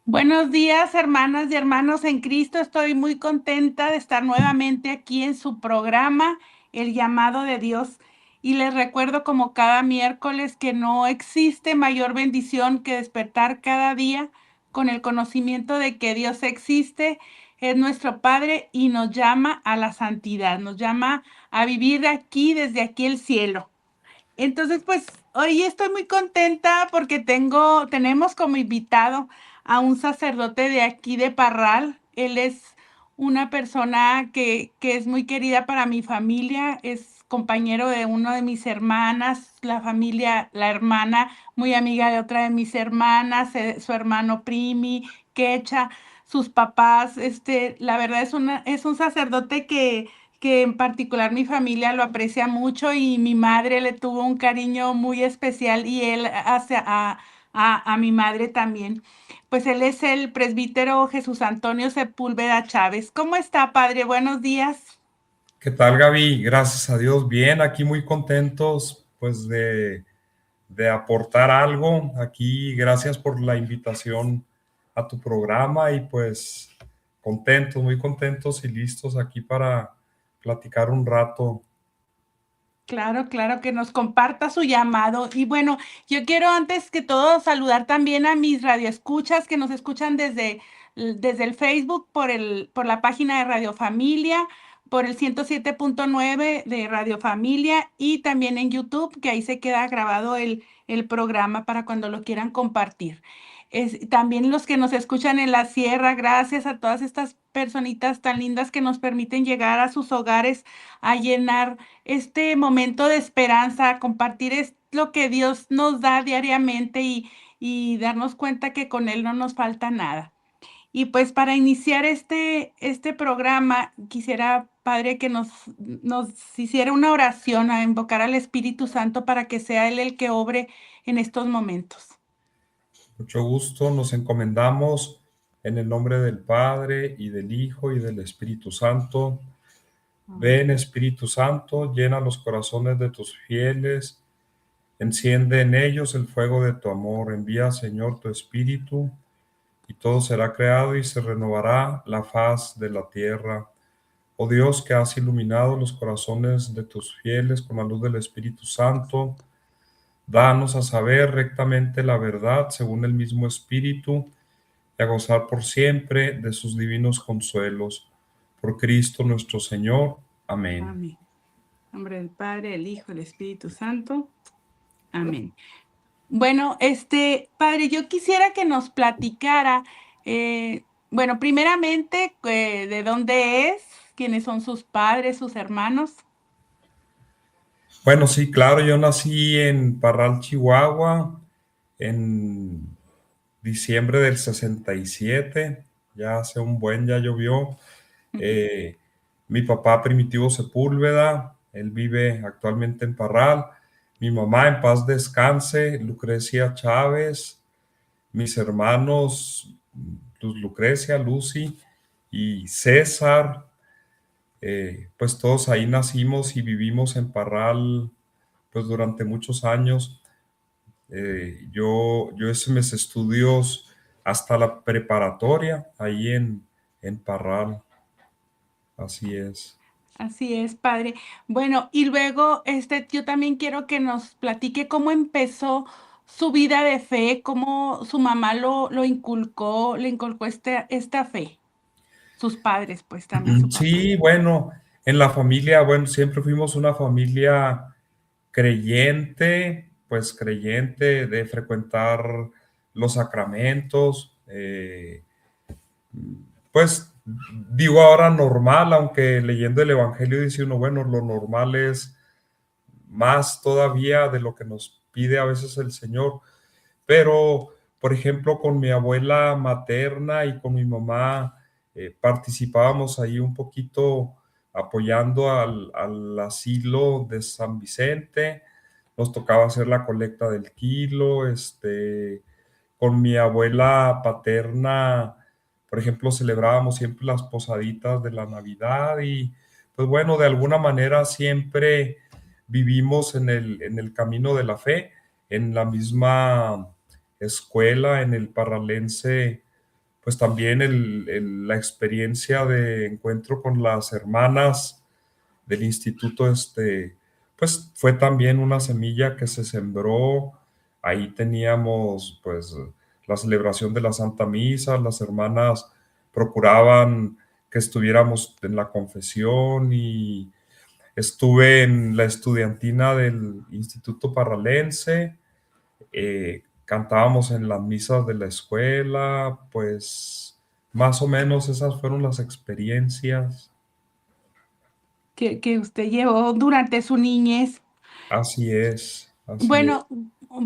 Buenos días, hermanas y hermanos en Cristo. Estoy muy contenta de estar nuevamente aquí en su programa, El llamado de Dios. Y les recuerdo como cada miércoles que no existe mayor bendición que despertar cada día con el conocimiento de que Dios existe, es nuestro Padre y nos llama a la santidad, nos llama a vivir aquí, desde aquí el cielo. Entonces, pues hoy estoy muy contenta porque tenemos como invitado a un sacerdote de aquí de Parral. Él es una persona que es muy querida para mi familia, es compañero de uno de mis hermanas, la familia, la hermana, muy amiga de otra de mis hermanas, su hermano Primi, Quecha, sus papás. La verdad es un sacerdote que en particular mi familia lo aprecia mucho y mi madre le tuvo un cariño muy especial y él hacia a mi madre también. Pues él es el presbítero Jesús Antonio Sepúlveda Chávez. ¿Cómo está, padre? Buenos días. ¿Qué tal, Gaby? Gracias a Dios, bien, aquí muy contentos pues de aportar algo. Aquí, gracias por la invitación a tu programa y pues contentos, muy contentos y listos aquí para platicar un rato. Claro, claro, que nos comparta su llamado. Y bueno, yo quiero antes que todo saludar también a mis radioescuchas que nos escuchan desde el Facebook por la página de Radio Familia, por el 107.9 de Radio Familia y también en YouTube, que ahí se queda grabado el programa para cuando lo quieran compartir. También los que nos escuchan en la sierra, gracias a todas estas personitas tan lindas que nos permiten llegar a sus hogares a llenar este momento de esperanza, compartir es lo que Dios nos da diariamente y darnos cuenta que con Él no nos falta nada. Y pues para iniciar este programa, quisiera, Padre, que nos hiciera una oración a invocar al Espíritu Santo para que sea Él el que obre en estos momentos. Mucho gusto, nos encomendamos en el nombre del Padre y del Hijo y del Espíritu Santo. Ven, Espíritu Santo, llena los corazones de tus fieles. Enciende en ellos el fuego de tu amor. Envía, Señor, tu Espíritu, y todo será creado y se renovará la faz de la tierra. Oh Dios, que has iluminado los corazones de tus fieles con la luz del Espíritu Santo, danos a saber rectamente la verdad según el mismo Espíritu y a gozar por siempre de sus divinos consuelos. Por Cristo nuestro Señor. Amén. Amén. En nombre del Padre, el Hijo, el Espíritu Santo. Amén. Bueno, padre, yo quisiera que nos platicara, bueno, primeramente, de dónde es, quiénes son sus padres, sus hermanos. Bueno, sí, claro, yo nací en Parral, Chihuahua, en diciembre del 67, ya hace un buen, ya llovió. Eh, Mi papá Primitivo Sepúlveda, él vive actualmente en Parral. Mi mamá, en paz descanse, Lucrecia Chávez. Mis hermanos, Luz Lucrecia, Lucy y César. Pues todos ahí nacimos y vivimos en Parral pues durante muchos años. Yo hice mis estudios hasta la preparatoria ahí en Parral, así es. Así es, padre. Bueno, y luego, yo también quiero que nos platique cómo empezó su vida de fe, cómo su mamá lo inculcó, le inculcó esta fe. Sus padres, pues también su papá. Sí, bueno, en la familia, bueno, siempre fuimos una familia creyente, pues creyente de frecuentar los sacramentos, pues digo ahora normal, aunque leyendo el Evangelio dice uno, bueno, lo normal es más todavía de lo que nos pide a veces el Señor, pero por ejemplo con mi abuela materna y con mi mamá participábamos ahí un poquito apoyando al asilo de San Vicente, nos tocaba hacer la colecta del kilo, con mi abuela paterna, por ejemplo, celebrábamos siempre las posaditas de la Navidad y pues bueno, de alguna manera siempre vivimos en el camino de la fe, en la misma escuela, en el Parralense, pues también la experiencia de encuentro con las hermanas del instituto, pues fue también una semilla que se sembró. Ahí teníamos pues la celebración de la Santa Misa, las hermanas procuraban que estuviéramos en la confesión y estuve en la estudiantina del Instituto Parralense, cantábamos en las misas de la escuela, pues más o menos esas fueron las experiencias. que usted llevó durante su niñez. Así es, así es. Bueno,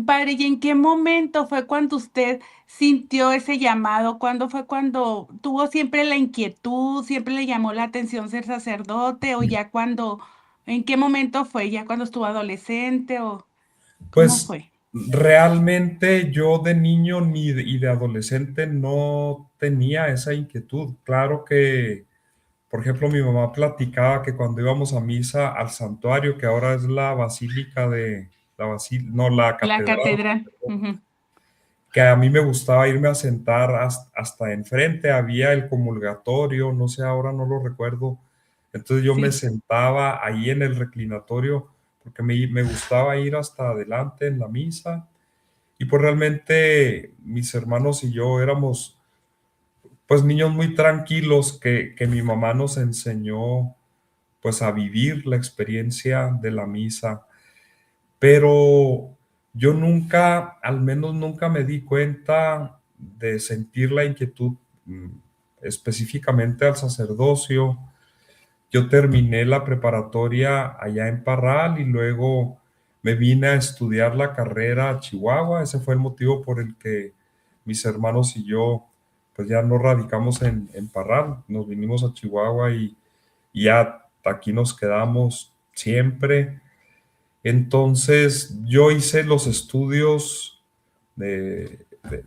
padre, ¿y en qué momento fue cuando usted sintió ese llamado? ¿Cuándo fue cuando tuvo siempre la inquietud, siempre le llamó la atención ser sacerdote o ya cuando, en qué momento fue? ¿Ya cuando estuvo adolescente o cómo Pues fue? realmente yo de niño y de adolescente no tenía esa inquietud. Claro que, por ejemplo, mi mamá platicaba que cuando íbamos a misa al santuario, que ahora es la basílica de no, la La catedral, catedral. Ujú. que a mí me gustaba irme a sentar hasta enfrente, había el comulgatorio, no sé, ahora no lo recuerdo. Entonces yo me Sí, sentaba ahí en el reclinatorio porque me gustaba ir hasta adelante en la misa. Y pues realmente mis hermanos y yo éramos pues niños muy tranquilos que mi mamá nos enseñó pues a vivir la experiencia de la misa. Pero yo nunca, al menos nunca me di cuenta de sentir la inquietud mm, específicamente al sacerdocio. Yo terminé la preparatoria allá en Parral y luego me vine a estudiar la carrera a Chihuahua. Ese fue el motivo por el que mis hermanos y yo pues ya no radicamos en Parral. Nos vinimos a Chihuahua y ya aquí nos quedamos siempre. Entonces, yo hice los estudios de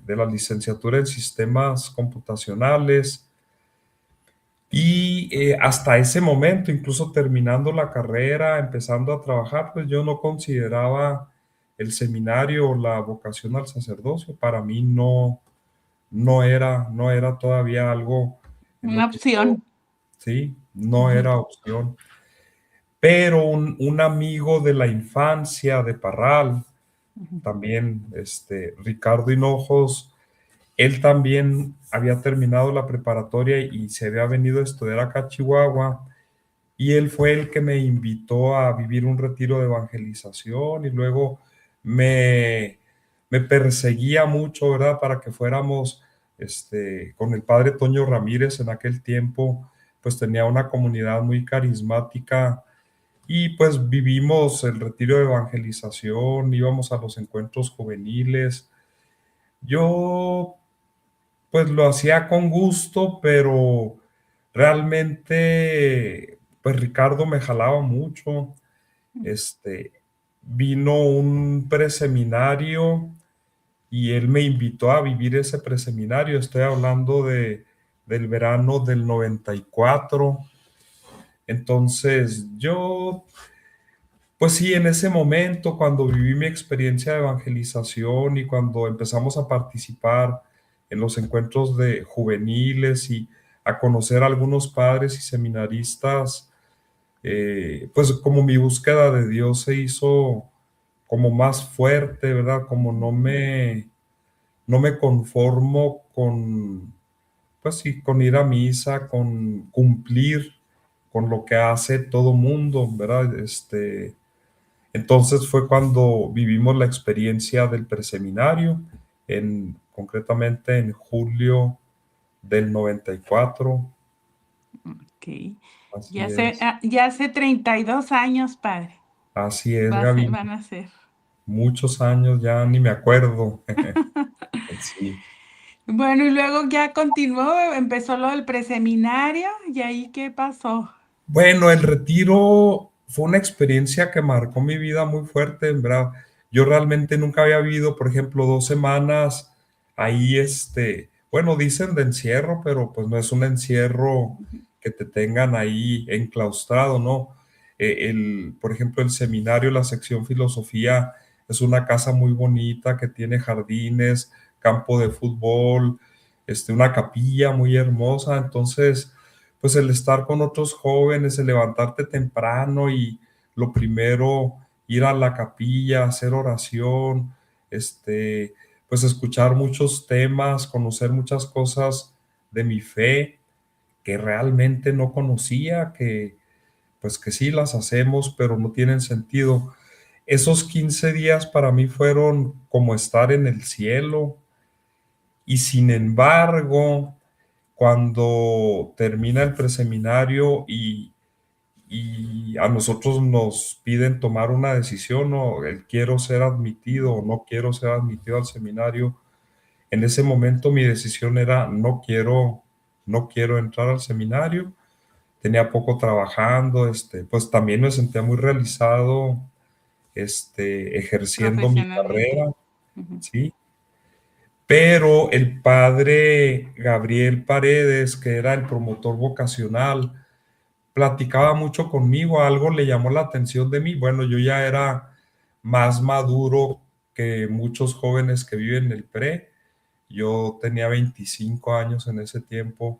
la licenciatura en sistemas computacionales y hasta ese momento, incluso terminando la carrera, empezando a trabajar, pues yo no consideraba el seminario o la vocación al sacerdocio. Para mí no era todavía algo en una lo que yo, opción. sí, no Ujú, era opción. Pero un amigo de la infancia de Parral, ujú. también Ricardo Hinojos, él también había terminado la preparatoria y se había venido a estudiar acá a Chihuahua, y él fue el que me invitó a vivir un retiro de evangelización y luego me, me perseguía mucho, ¿verdad? Para que fuéramos con el padre Toño Ramírez en aquel tiempo, pues tenía una comunidad muy carismática y pues vivimos el retiro de evangelización, íbamos a los encuentros juveniles. Yo pues lo hacía con gusto, pero realmente pues Ricardo me jalaba mucho. Este vino un preseminario y él me invitó a vivir ese preseminario. Estoy hablando del verano del 94. Entonces, yo pues sí, en ese momento, cuando viví mi experiencia de evangelización y cuando empezamos a participar en los encuentros de juveniles y a conocer a algunos padres y seminaristas, pues como mi búsqueda de Dios se hizo como más fuerte, ¿verdad? Como no me conformo con, pues sí, con ir a misa, con cumplir con lo que hace todo mundo, ¿verdad? Entonces fue cuando vivimos la experiencia del preseminario, concretamente en julio del 94. Ok. Así es, Ya hace 32 años, padre. así es, Gaby. Van a ser. Muchos años ya ni me acuerdo. Sí. Bueno, y luego ya continuó, empezó lo del preseminario, ¿y ahí qué pasó? Bueno, el retiro fue una experiencia que marcó mi vida muy fuerte, en verdad. Yo realmente nunca había vivido, por ejemplo, 2 semanas ahí, bueno, dicen de encierro, pero pues no es un encierro que te tengan ahí enclaustrado, ¿no? Por ejemplo, el seminario, la sección filosofía, es una casa muy bonita que tiene jardines, campo de fútbol, una capilla muy hermosa. Entonces, pues el estar con otros jóvenes, el levantarte temprano y lo primero, ir a la capilla, hacer oración, pues escuchar muchos temas, conocer muchas cosas de mi fe que realmente no conocía, que pues que sí las hacemos, pero no tienen sentido. Esos 15 días para mí fueron como estar en el cielo y sin embargo, cuando termina el preseminario y a nosotros nos piden tomar una decisión o el quiero ser admitido o no quiero ser admitido al seminario, en ese momento mi decisión era no quiero entrar al seminario. Tenía poco trabajando, pues también me sentía muy realizado, ejerciendo mi Profesionalmente. carrera, Ujú. ¿sí? Pero el padre Gabriel Paredes, que era el promotor vocacional, platicaba mucho conmigo, algo le llamó la atención de mí. Bueno, yo ya era más maduro que muchos jóvenes que viven en el pre. Yo tenía 25 años en ese tiempo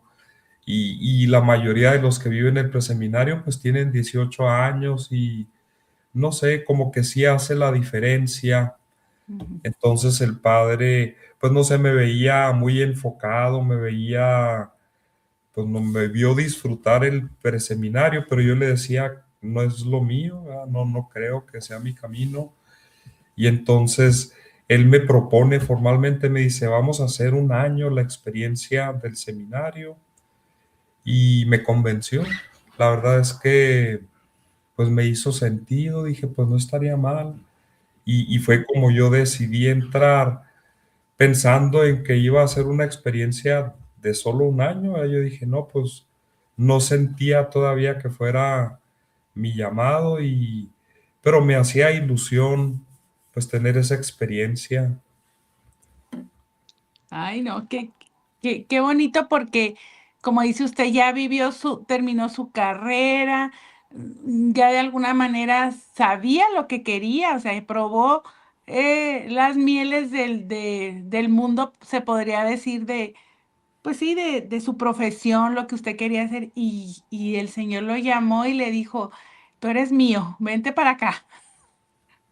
y la mayoría de los que viven en el preseminario pues tienen 18 años y no sé, como que sí hace la diferencia. Ujú. Entonces el padre, pues no sé, me veía muy enfocado, me veía, pues no me vio disfrutar el preseminario, pero yo le decía, no es lo mío, ¿verdad? No, no creo que sea mi camino. Y entonces él me propone formalmente, me dice, vamos a hacer un año la experiencia del seminario y me convenció. La verdad es que pues me hizo sentido, dije, pues no estaría mal. Y Ujú. fue como yo decidí entrar pensando en que iba a ser una experiencia de solo un año. Yo dije, no, pues no sentía todavía que fuera mi llamado pero me hacía ilusión pues tener esa experiencia. Ay, no, qué bonito porque, como dice usted, ya terminó su carrera, ya de alguna manera sabía lo que quería, o sea, y probó las mieles del mundo, se podría decir, pues sí, de su profesión, lo que usted quería hacer, y el Señor lo llamó y le dijo, tú eres mío, vente para acá.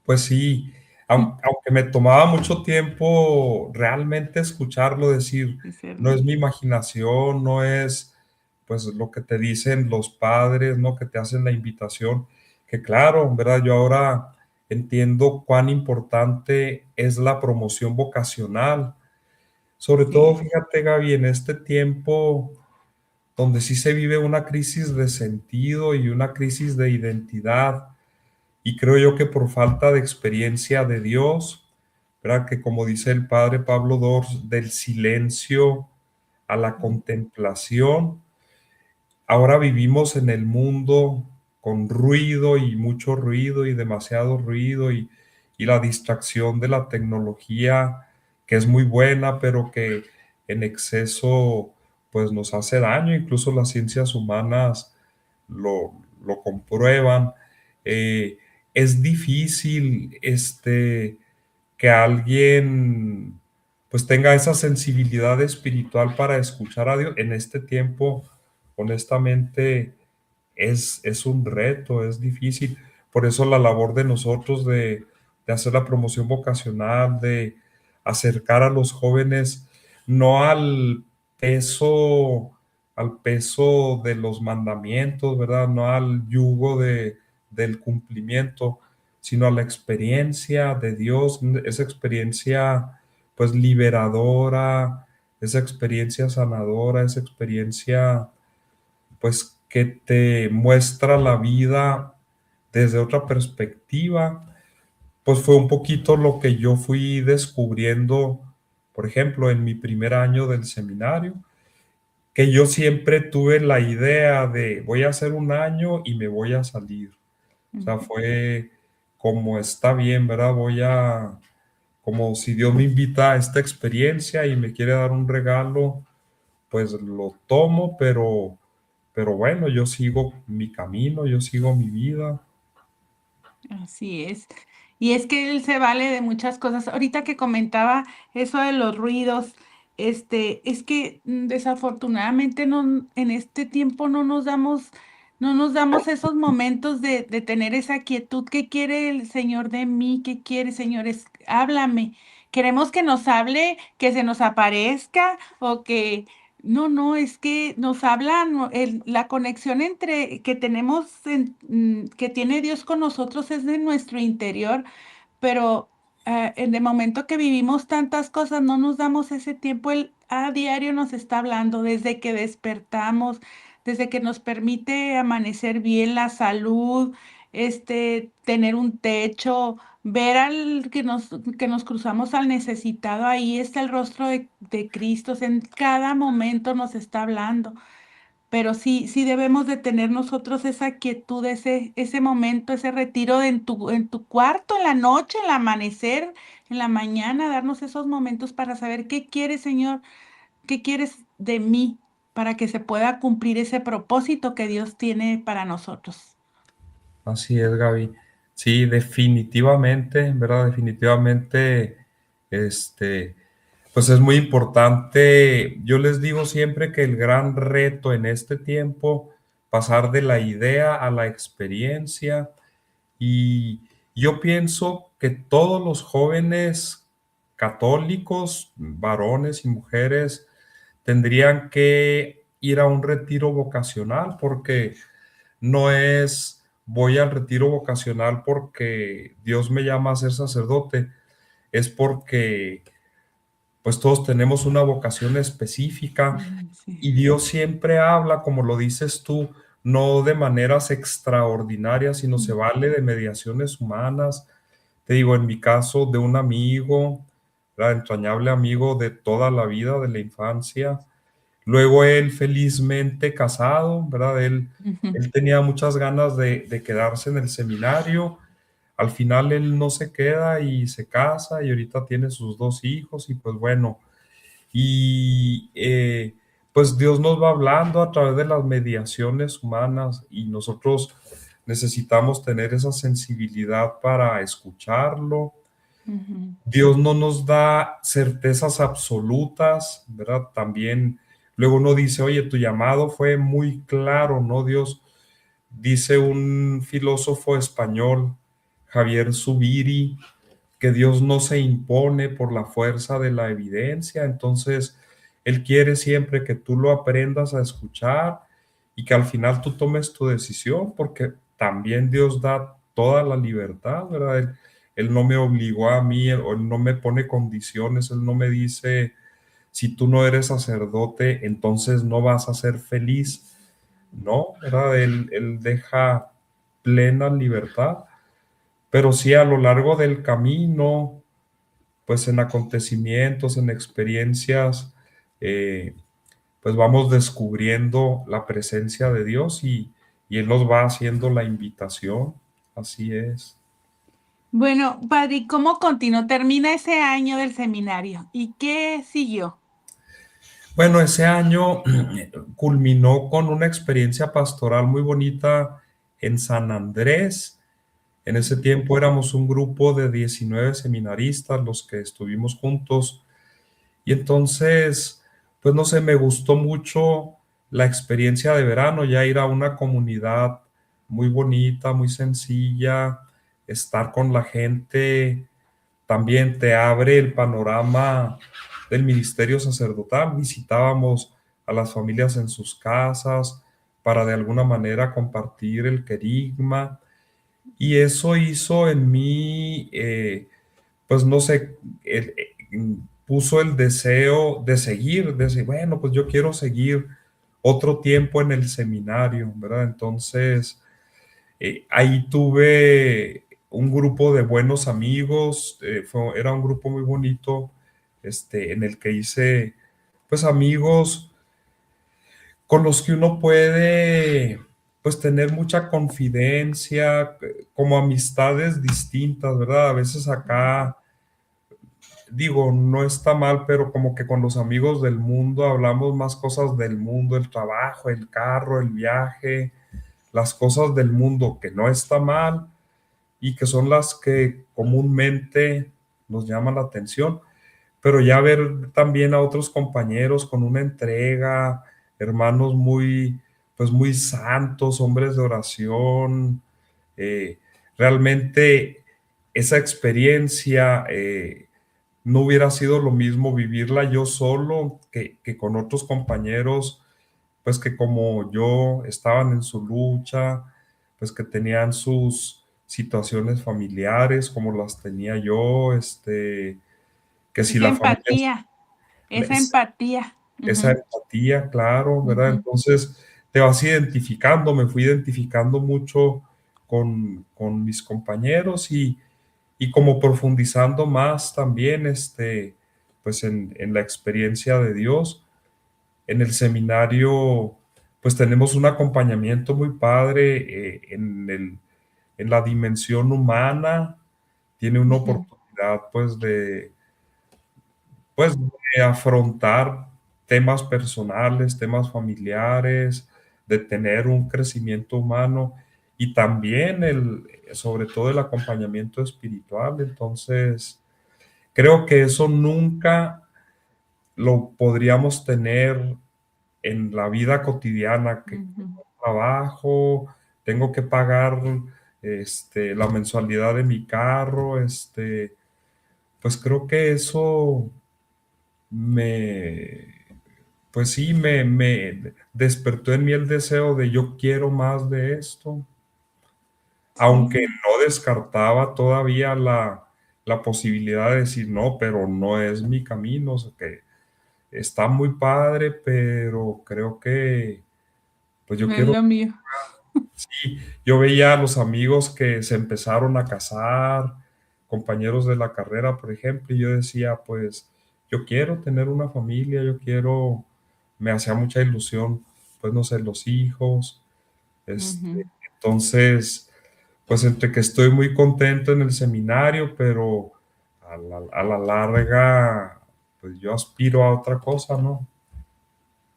Pues sí, aunque me tomaba mucho tiempo realmente escucharlo decir, no es Discernir. mi imaginación, no es pues lo que te dicen los padres, ¿no? Que te hacen la invitación, que claro, ¿verdad? Yo ahora entiendo cuán importante es la promoción vocacional. Sobre Así todo, es. fíjate, Gaby, en este tiempo donde sí se vive una crisis de sentido y una crisis de identidad. Y creo yo que por falta de experiencia de Dios, ¿verdad? Que como dice el padre Pablo Dors, del silencio a la contemplación, ahora vivimos en el mundo con ruido y mucho ruido y demasiado ruido y la distracción de la tecnología, que es muy buena, pero que en exceso pues nos hace daño, incluso las ciencias humanas lo, lo comprueban. Eh, es difícil que alguien pues tenga esa sensibilidad espiritual para escuchar a Dios en este tiempo. Honestamente es un reto, es difícil. Por eso la labor de nosotros de hacer la promoción vocacional, de acercar a los jóvenes no peso, al peso de los mandamientos, ¿verdad? No al yugo del cumplimiento, sino a la experiencia de Dios, esa experiencia pues liberadora, esa experiencia sanadora, esa experiencia pues que te muestra la vida desde otra perspectiva, pues fue un poquito lo que yo fui descubriendo, por ejemplo, en mi primer año del seminario, que yo siempre tuve la idea de voy a hacer un año y me voy a salir. O sea, Ujú. fue como está bien, ¿verdad? Como si Dios me invita a esta experiencia y me quiere dar un regalo, pues lo tomo, pero bueno, yo sigo mi camino, yo sigo mi vida. Así es. Y es que él se vale de muchas cosas. Ahorita que comentaba eso de los ruidos, es que desafortunadamente no, en este tiempo no nos damos esos momentos de tener esa quietud. ¿Qué quiere el Señor de mí? ¿Qué quiere, Señor? Háblame. Queremos que nos hable, que se nos aparezca o que... No, no, es que nos hablan, la conexión entre que tenemos, que tiene Dios con nosotros es de nuestro interior, pero en el momento que vivimos tantas cosas, no nos damos ese tiempo. Él a diario nos está hablando desde que despertamos, desde que nos permite amanecer bien, la salud, tener un techo, ver al que nos cruzamos al necesitado. Ahí está el rostro de Cristo. En cada momento nos está hablando. Pero sí, sí debemos de tener nosotros esa quietud, ese momento, ese retiro en tu cuarto, en la noche, en el amanecer, en la mañana, darnos esos momentos para saber qué quieres, Señor, qué quieres de mí, para que se pueda cumplir ese propósito que Dios tiene para nosotros. Así es, Gaby. Sí, definitivamente, ¿verdad? Definitivamente, este, pues es muy importante. Yo les digo siempre que el gran reto en este tiempo, pasar de la idea a la experiencia. Y yo pienso que todos los jóvenes católicos, varones y mujeres, tendrían que ir a un retiro vocacional, porque no es voy al retiro vocacional porque Dios me llama a ser sacerdote, es porque pues todos tenemos una vocación específica Sí. y Dios siempre habla, como lo dices tú, no de maneras extraordinarias, sino se vale de mediaciones humanas. Te digo, en mi caso, de un amigo, ¿verdad? Entrañable amigo de toda la vida, de la infancia. Luego él felizmente casado, ¿verdad? Ujú. Él tenía muchas ganas de quedarse en el seminario. Al final él no se queda y se casa y ahorita tiene sus 2 hijos y pues bueno, y pues Dios nos va hablando a través de las mediaciones humanas y nosotros necesitamos tener esa sensibilidad para escucharlo. Ujú. Dios no nos da certezas absolutas, ¿verdad? También luego uno dice, oye, tu llamado fue muy claro, ¿no? Dios, dice un filósofo español, Javier Zubiri, que Dios no se impone por la fuerza de la evidencia. Entonces, Él quiere siempre que tú lo aprendas a escuchar y que al final tú tomes tu decisión, porque también Dios da toda la libertad, ¿verdad? Él no me obligó a mí, o Él no me pone condiciones, Él no me dice, si tú no eres sacerdote, entonces no vas a ser feliz. No, ¿verdad? Él deja plena libertad, pero sí a lo largo del camino, pues en acontecimientos, en experiencias, eh, pues vamos descubriendo la presencia de Dios y Él nos va haciendo la invitación. Así es. Bueno, padre, ¿y cómo continuó? Termina ese año del seminario. ¿Y qué siguió? Bueno, ese año culminó con una experiencia pastoral muy bonita en San Andrés. En ese tiempo éramos un grupo de 19 seminaristas los que estuvimos juntos. Y entonces, pues no sé, me gustó mucho la experiencia de verano, ya ir a una comunidad muy bonita, muy sencilla, estar con la gente, también te abre el panorama del ministerio sacerdotal. Visitábamos a las familias en sus casas para de alguna manera compartir el querigma y eso hizo en mí, pues no sé, puso el deseo de seguir, de decir, bueno, pues yo quiero seguir otro tiempo en el seminario, ¿verdad? Entonces, ahí tuve un grupo de buenos amigos, era un grupo muy bonito, en el que hice, pues, amigos con los que uno puede, pues, tener mucha confidencia, como amistades distintas, ¿verdad? A veces acá, digo, no está mal, pero como que con los amigos del mundo hablamos más cosas del mundo, el trabajo, el carro, el viaje, las cosas del mundo, que no está mal y que son las que comúnmente nos llaman la atención. pero ya ver también a otros compañeros con una entrega, hermanos muy, pues muy santos, hombres de oración, eh, realmente esa experiencia no hubiera sido lo mismo vivirla yo solo que con otros compañeros, pues que como yo estaban en su lucha, pues que tenían sus situaciones familiares como las tenía yo, que si Esa la familia empatía, esa es empatía. esa Ujú, empatía, claro, ¿verdad? ujú, Entonces te vas identificando, me fui identificando mucho con mis compañeros y como profundizando más también, pues en la experiencia de Dios. En el seminario, pues tenemos un acompañamiento muy padre en la dimensión humana, tiene una ujú. oportunidad pues de afrontar temas personales, temas familiares, de tener un crecimiento humano y también sobre todo el acompañamiento espiritual. Entonces, creo que eso nunca lo podríamos tener en la vida cotidiana, que Ujú. trabajo, tengo que pagar la mensualidad de mi carro, pues creo que eso me, pues sí, me despertó en mí el deseo de yo quiero más de esto, aunque Sí. no descartaba todavía la posibilidad de decir, no, pero no es mi camino, o sea, que está muy padre, pero creo que, pues yo No es quiero, lo mío. sí, yo veía a los amigos que se empezaron a casar, compañeros de la carrera, por ejemplo, y yo decía, pues yo quiero tener una familia, yo quiero, me hacía mucha ilusión, pues no sé, los hijos, Ujú. entonces, pues entre que estoy muy contento en el seminario, pero a la larga, pues yo aspiro a otra cosa, ¿no?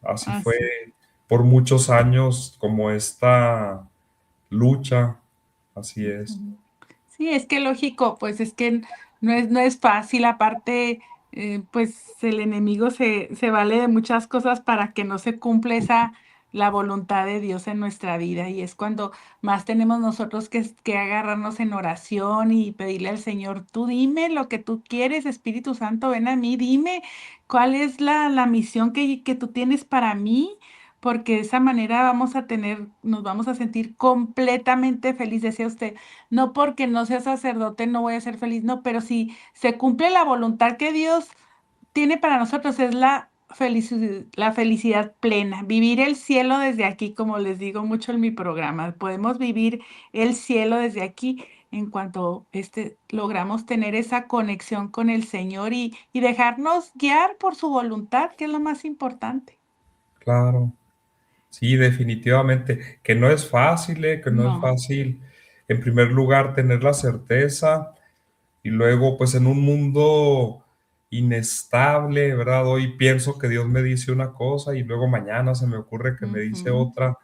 Así fue Así. por muchos años como esta lucha, así es. Ujú. Sí, es que lógico, pues es que no es fácil, aparte, pues el enemigo se vale de muchas cosas para que no se cumpla la voluntad de Dios en nuestra vida, y es cuando más tenemos nosotros que agarrarnos en oración y pedirle al Señor: "Tú dime lo que tú quieres, Espíritu Santo, ven a mí, dime cuál es la misión que tú tienes para mí", porque de esa manera nos vamos a sentir completamente feliz, decía usted. No porque no sea sacerdote no voy a ser feliz, no, pero si se cumple la voluntad que Dios tiene para nosotros, es la felicidad plena, vivir el cielo desde aquí, como les digo mucho en mi programa, podemos vivir el cielo desde aquí en cuanto, logramos tener esa conexión con el Señor y dejarnos guiar por su voluntad, que es lo más importante. Claro, sí, definitivamente, que no es fácil, que no es No. fácil, en primer lugar, tener la certeza y luego, pues en un mundo inestable, ¿verdad? Hoy pienso que Dios me dice una cosa y luego mañana se me ocurre que me dice Ujú, otra.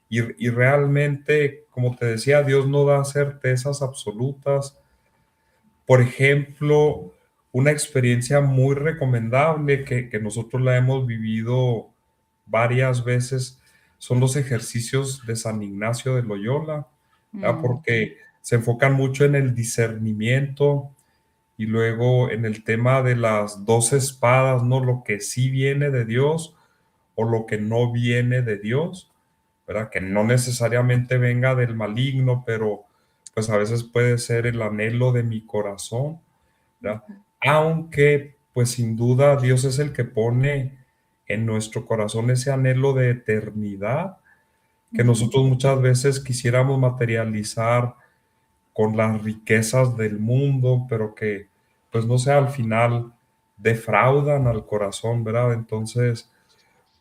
Y realmente, como te decía, Dios no da certezas absolutas. Por ejemplo, una experiencia muy recomendable que nosotros la hemos vivido varias veces son los ejercicios de San Ignacio de Loyola, ¿verdad? sí. Porque se enfocan mucho en el discernimiento y luego en el tema de las dos espadas, ¿no? Lo que sí viene de Dios o lo que no viene de Dios, ¿verdad? Que no necesariamente venga del maligno, pero pues a veces puede ser el anhelo de mi corazón, ¿verdad? Aunque pues sin duda Dios es el que pone en nuestro corazón ese anhelo de eternidad que Ujú, nosotros muchas veces quisiéramos materializar con las riquezas del mundo, pero que pues no sé, al final defraudan al corazón, ¿verdad? Entonces,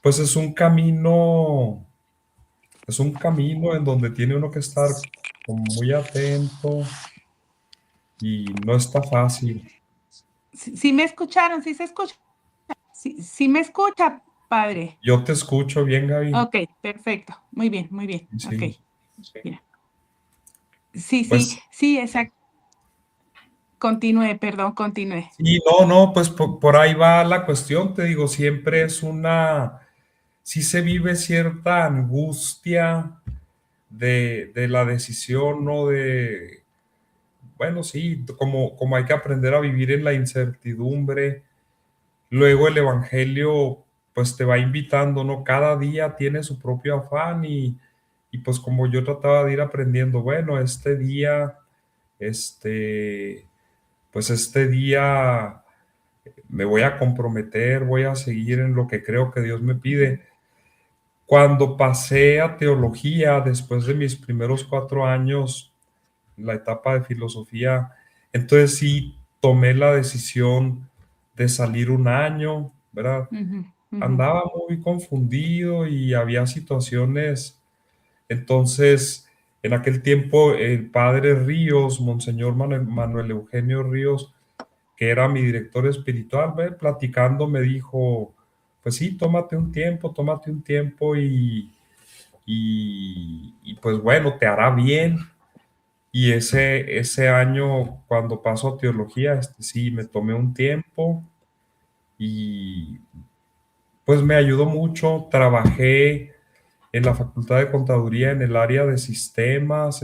pues es un camino en donde tiene uno que estar como muy atento y no está fácil. ¿Sí me escucharon? ¿Sí se escucha? Sí me escucha, padre. Yo te escucho bien, Gaby. Okey, perfecto. Muy bien, muy bien. Sí, Okey, mira. Sí, sí, pues sí, exacto. Continúe, perdón, continúe. Sí, no, pues por ahí va la cuestión, te digo, siempre es sí se vive cierta angustia de la decisión, ¿no? Bueno, sí, como hay que aprender a vivir en la incertidumbre. Luego el Evangelio, pues te va invitando, ¿no? Cada día tiene su propio afán y pues como yo trataba de ir aprendiendo, bueno, este día, este, pues este día me voy a comprometer, voy a seguir en lo que creo que Dios me Ujú, pide. Cuando pasé a teología, después de mis primeros 4 años, la etapa de filosofía, entonces sí tomé la decisión de salir un año, ¿verdad? ujú, ujú, Andaba muy confundido y había situaciones. Entonces, en aquel tiempo, el padre Ríos, Monseñor Manuel Eugenio Ríos, que era mi director espiritual, ¿ve? Platicando, me dijo, pues sí, tómate un tiempo y pues bueno, te hará bien. Y ese año, cuando pasó a teología, sí, me tomé un tiempo y pues me ayudó mucho. Trabajé en la Facultad de Contaduría en el área de sistemas,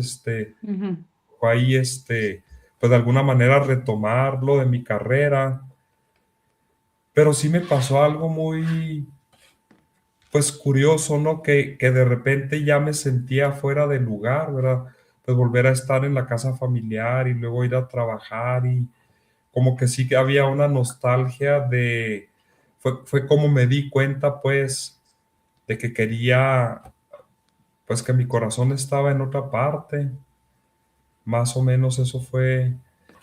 ujú. fue ahí, pues de alguna manera retomarlo de mi carrera. Pero sí me pasó algo muy, pues curioso, ¿no? Que de repente ya me sentía fuera de lugar, ¿verdad? Pues volver a estar en la casa familiar y luego ir a trabajar y como que sí que había una nostalgia fue como me di cuenta, pues, de que quería, pues que mi corazón estaba en otra parte. Más o menos eso fue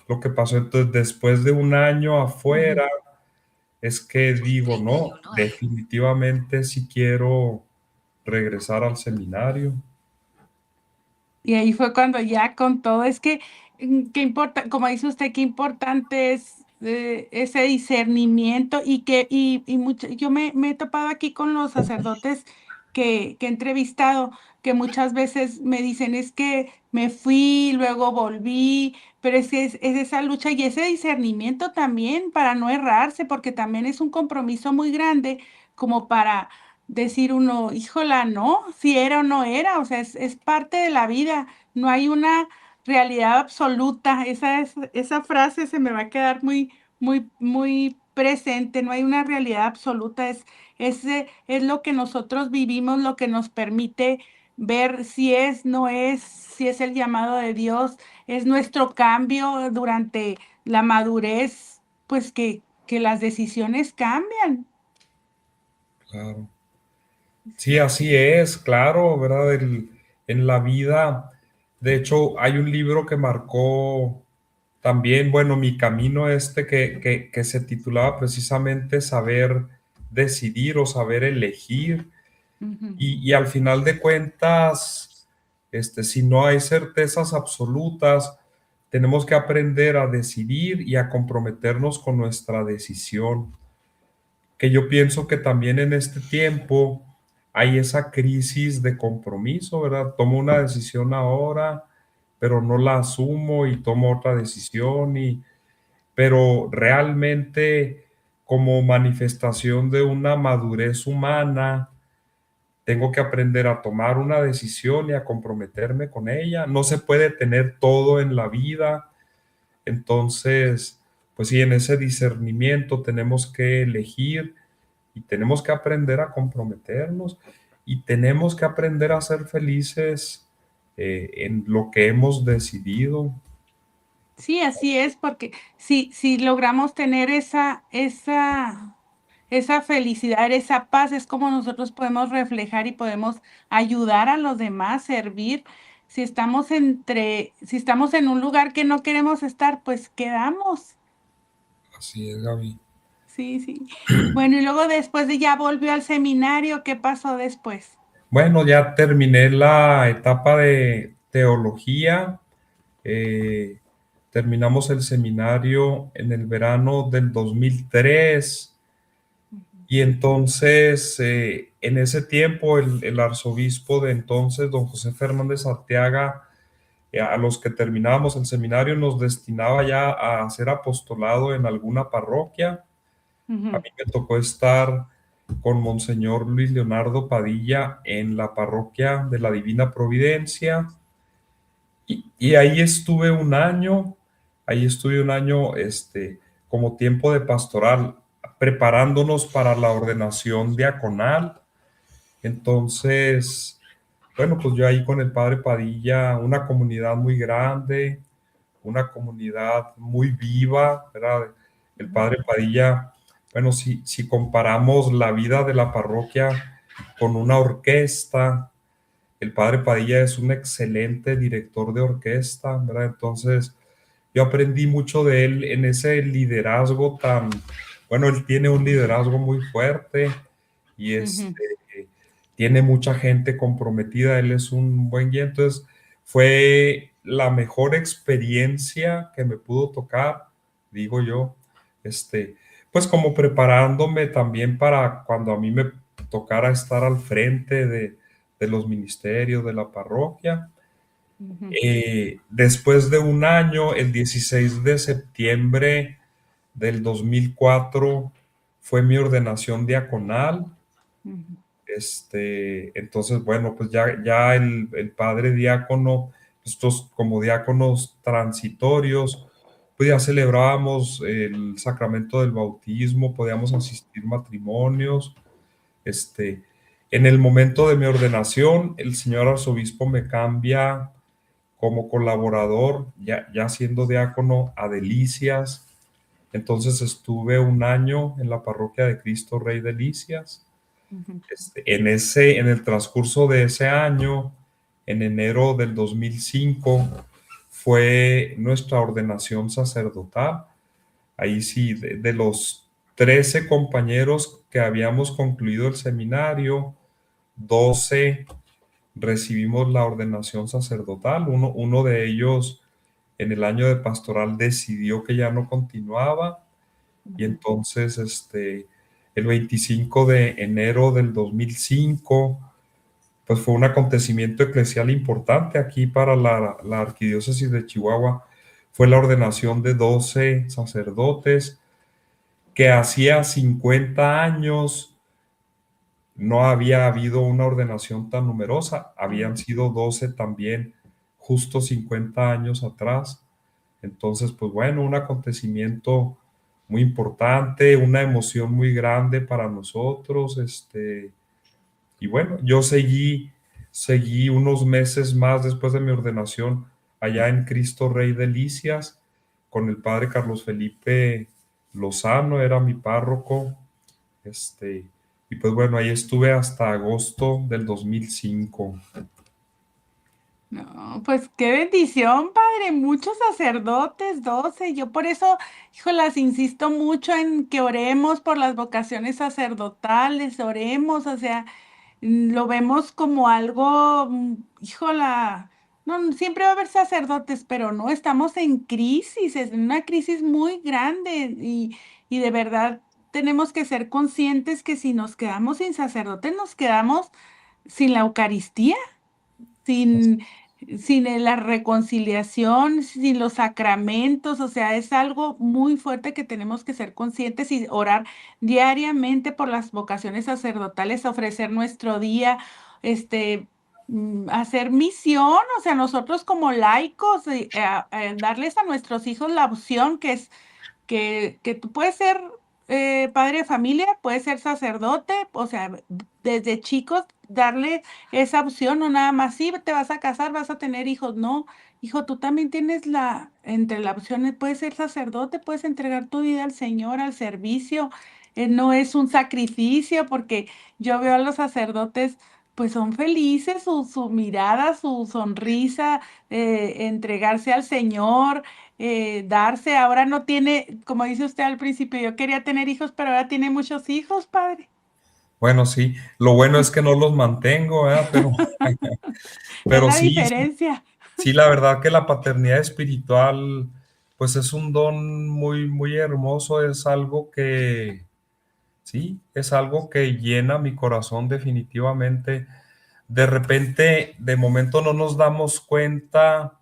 lo que pasó. Entonces, después de un año Ujú. afuera, es que digo, no, definitivamente sí quiero regresar al seminario. Y ahí fue cuando ya con todo, es que, qué importa, como dice usted, qué importante es ese discernimiento y mucho, yo me he topado aquí con los sacerdotes que he entrevistado, que muchas veces me dicen, es que me fui, luego volví, pero es que es esa lucha y ese discernimiento también para no errarse, porque también es un compromiso muy grande como para decir uno, híjola, no, si era o no era, o sea, es parte de la vida, no hay una realidad absoluta, esa frase se me va a quedar muy, muy, muy presente, no hay una realidad absoluta, es lo que nosotros vivimos, lo que nos permite ver si es, no es, si es el llamado de Dios, es nuestro cambio durante la madurez, pues que las decisiones cambian. Claro. Sí, así es, claro, ¿verdad? En la vida, de hecho, hay un libro que marcó también, bueno, mi camino que se titulaba precisamente Saber decidir o saber elegir. Ujú. Y al final de cuentas, si no hay certezas absolutas, tenemos que aprender a decidir y a comprometernos con nuestra decisión. Que yo pienso que también en este tiempo hay esa crisis de compromiso, ¿verdad? Tomo una decisión ahora, pero no la asumo y tomo otra decisión, pero realmente como manifestación de una madurez humana, tengo que aprender a tomar una decisión y a comprometerme con ella. No se puede tener todo en la vida. Entonces, pues sí, en ese discernimiento tenemos que elegir y tenemos que aprender a comprometernos y tenemos que aprender a ser felices en lo que hemos decidido. Sí, así es, porque si logramos tener esa felicidad, esa paz, es como nosotros podemos reflejar y podemos ayudar a los demás, servir. Si estamos en un lugar que no queremos estar, pues quedamos. Así es, Gaby. Sí, sí. Bueno, y luego después de ya volvió al seminario, ¿qué pasó después? Bueno, ya terminé la etapa de teología. eh, Terminamos el seminario en el verano del 2003 y entonces en ese tiempo el arzobispo de entonces, don José Fernández Arteaga, a los que terminábamos el seminario nos destinaba ya a hacer apostolado en alguna parroquia. A Ujú, mí me tocó estar con Monseñor Luis Leonardo Padilla en la parroquia de la Divina Providencia y ahí estuve un año como tiempo de pastoral, preparándonos para la ordenación diaconal. Entonces, bueno, pues yo ahí con el padre Padilla, una comunidad muy grande, una comunidad muy viva, ¿verdad? El ujú, padre Padilla, bueno, si comparamos la vida de la parroquia con una orquesta, el padre Padilla es un excelente director de orquesta, ¿verdad? Entonces, yo aprendí mucho de él en ese liderazgo tan, bueno, él tiene un liderazgo muy fuerte y ujú. tiene mucha gente comprometida, él es un buen guía, entonces fue la mejor experiencia que me pudo tocar, digo yo, pues como preparándome también para cuando a mí me tocara estar al frente de los ministerios de la parroquia. Ujú, Después de un año, el 16 de septiembre del 2004 fue mi ordenación diaconal. ujú, Entonces, bueno, pues ya el padre diácono, estos como diáconos transitorios, pues ya celebrábamos el sacramento del bautismo, podíamos asistir matrimonios. Este, en el momento de mi ordenación, el señor arzobispo me cambia como colaborador, ya siendo diácono, a Delicias. Entonces estuve un año en la parroquia de Cristo Rey Delicias. ujú, En el transcurso de ese año, en enero del 2005, fue nuestra ordenación sacerdotal. Ahí sí, de los 13 compañeros que habíamos concluido el seminario, 12 recibimos la ordenación sacerdotal. Uno de ellos en el año de pastoral decidió que ya no continuaba y ujú. entonces el 25 de enero del 2005 pues fue un acontecimiento eclesial importante aquí para la arquidiócesis de Chihuahua. Fue la ordenación de 12 sacerdotes que hacía 50 años no había habido una ordenación tan numerosa. Habían sido 12 también justo 50 años atrás. Entonces, pues bueno, un acontecimiento muy importante, una emoción muy grande para nosotros. Y bueno, yo seguí unos meses más después de mi ordenación allá en Cristo Rey de Delicias con el padre Carlos Felipe Lozano, era mi párroco. Este, y pues bueno, ahí estuve hasta agosto del 2005. No, pues qué bendición, padre. Muchos sacerdotes, 12. Yo por eso, híjolas, insisto mucho en que oremos por las vocaciones sacerdotales, oremos, o sea, lo vemos como algo, híjola, no, siempre va a haber sacerdotes, pero no, estamos en crisis, es una crisis muy grande y de verdad tenemos que ser conscientes que si nos quedamos sin sacerdotes, nos quedamos sin la Eucaristía, sin, sin la reconciliación, sin los sacramentos, o sea, es algo muy fuerte que tenemos que ser conscientes y orar diariamente por las vocaciones sacerdotales, ofrecer nuestro día, este, hacer misión, o sea, nosotros como laicos, darles a nuestros hijos la opción que tú puedes ser padre de familia, puedes ser sacerdote, o sea, desde chicos darle esa opción, no nada más, sí, te vas a casar, vas a tener hijos, no, hijo, tú también tienes entre las opciones, puedes ser sacerdote, puedes entregar tu vida al Señor, al servicio, no es un sacrificio, porque yo veo a los sacerdotes, pues son felices, su mirada, su sonrisa, entregarse al Señor, darse. Ahora no tiene, como dice usted al principio, yo quería tener hijos, pero ahora tiene muchos hijos, padre. Bueno, sí, lo bueno es que no los mantengo, ¿verdad? Es Pero la sí, diferencia. sí, la verdad que la paternidad espiritual, pues es un don muy, muy hermoso, es algo que, sí, es algo que llena mi corazón definitivamente. De repente, de momento no nos damos cuenta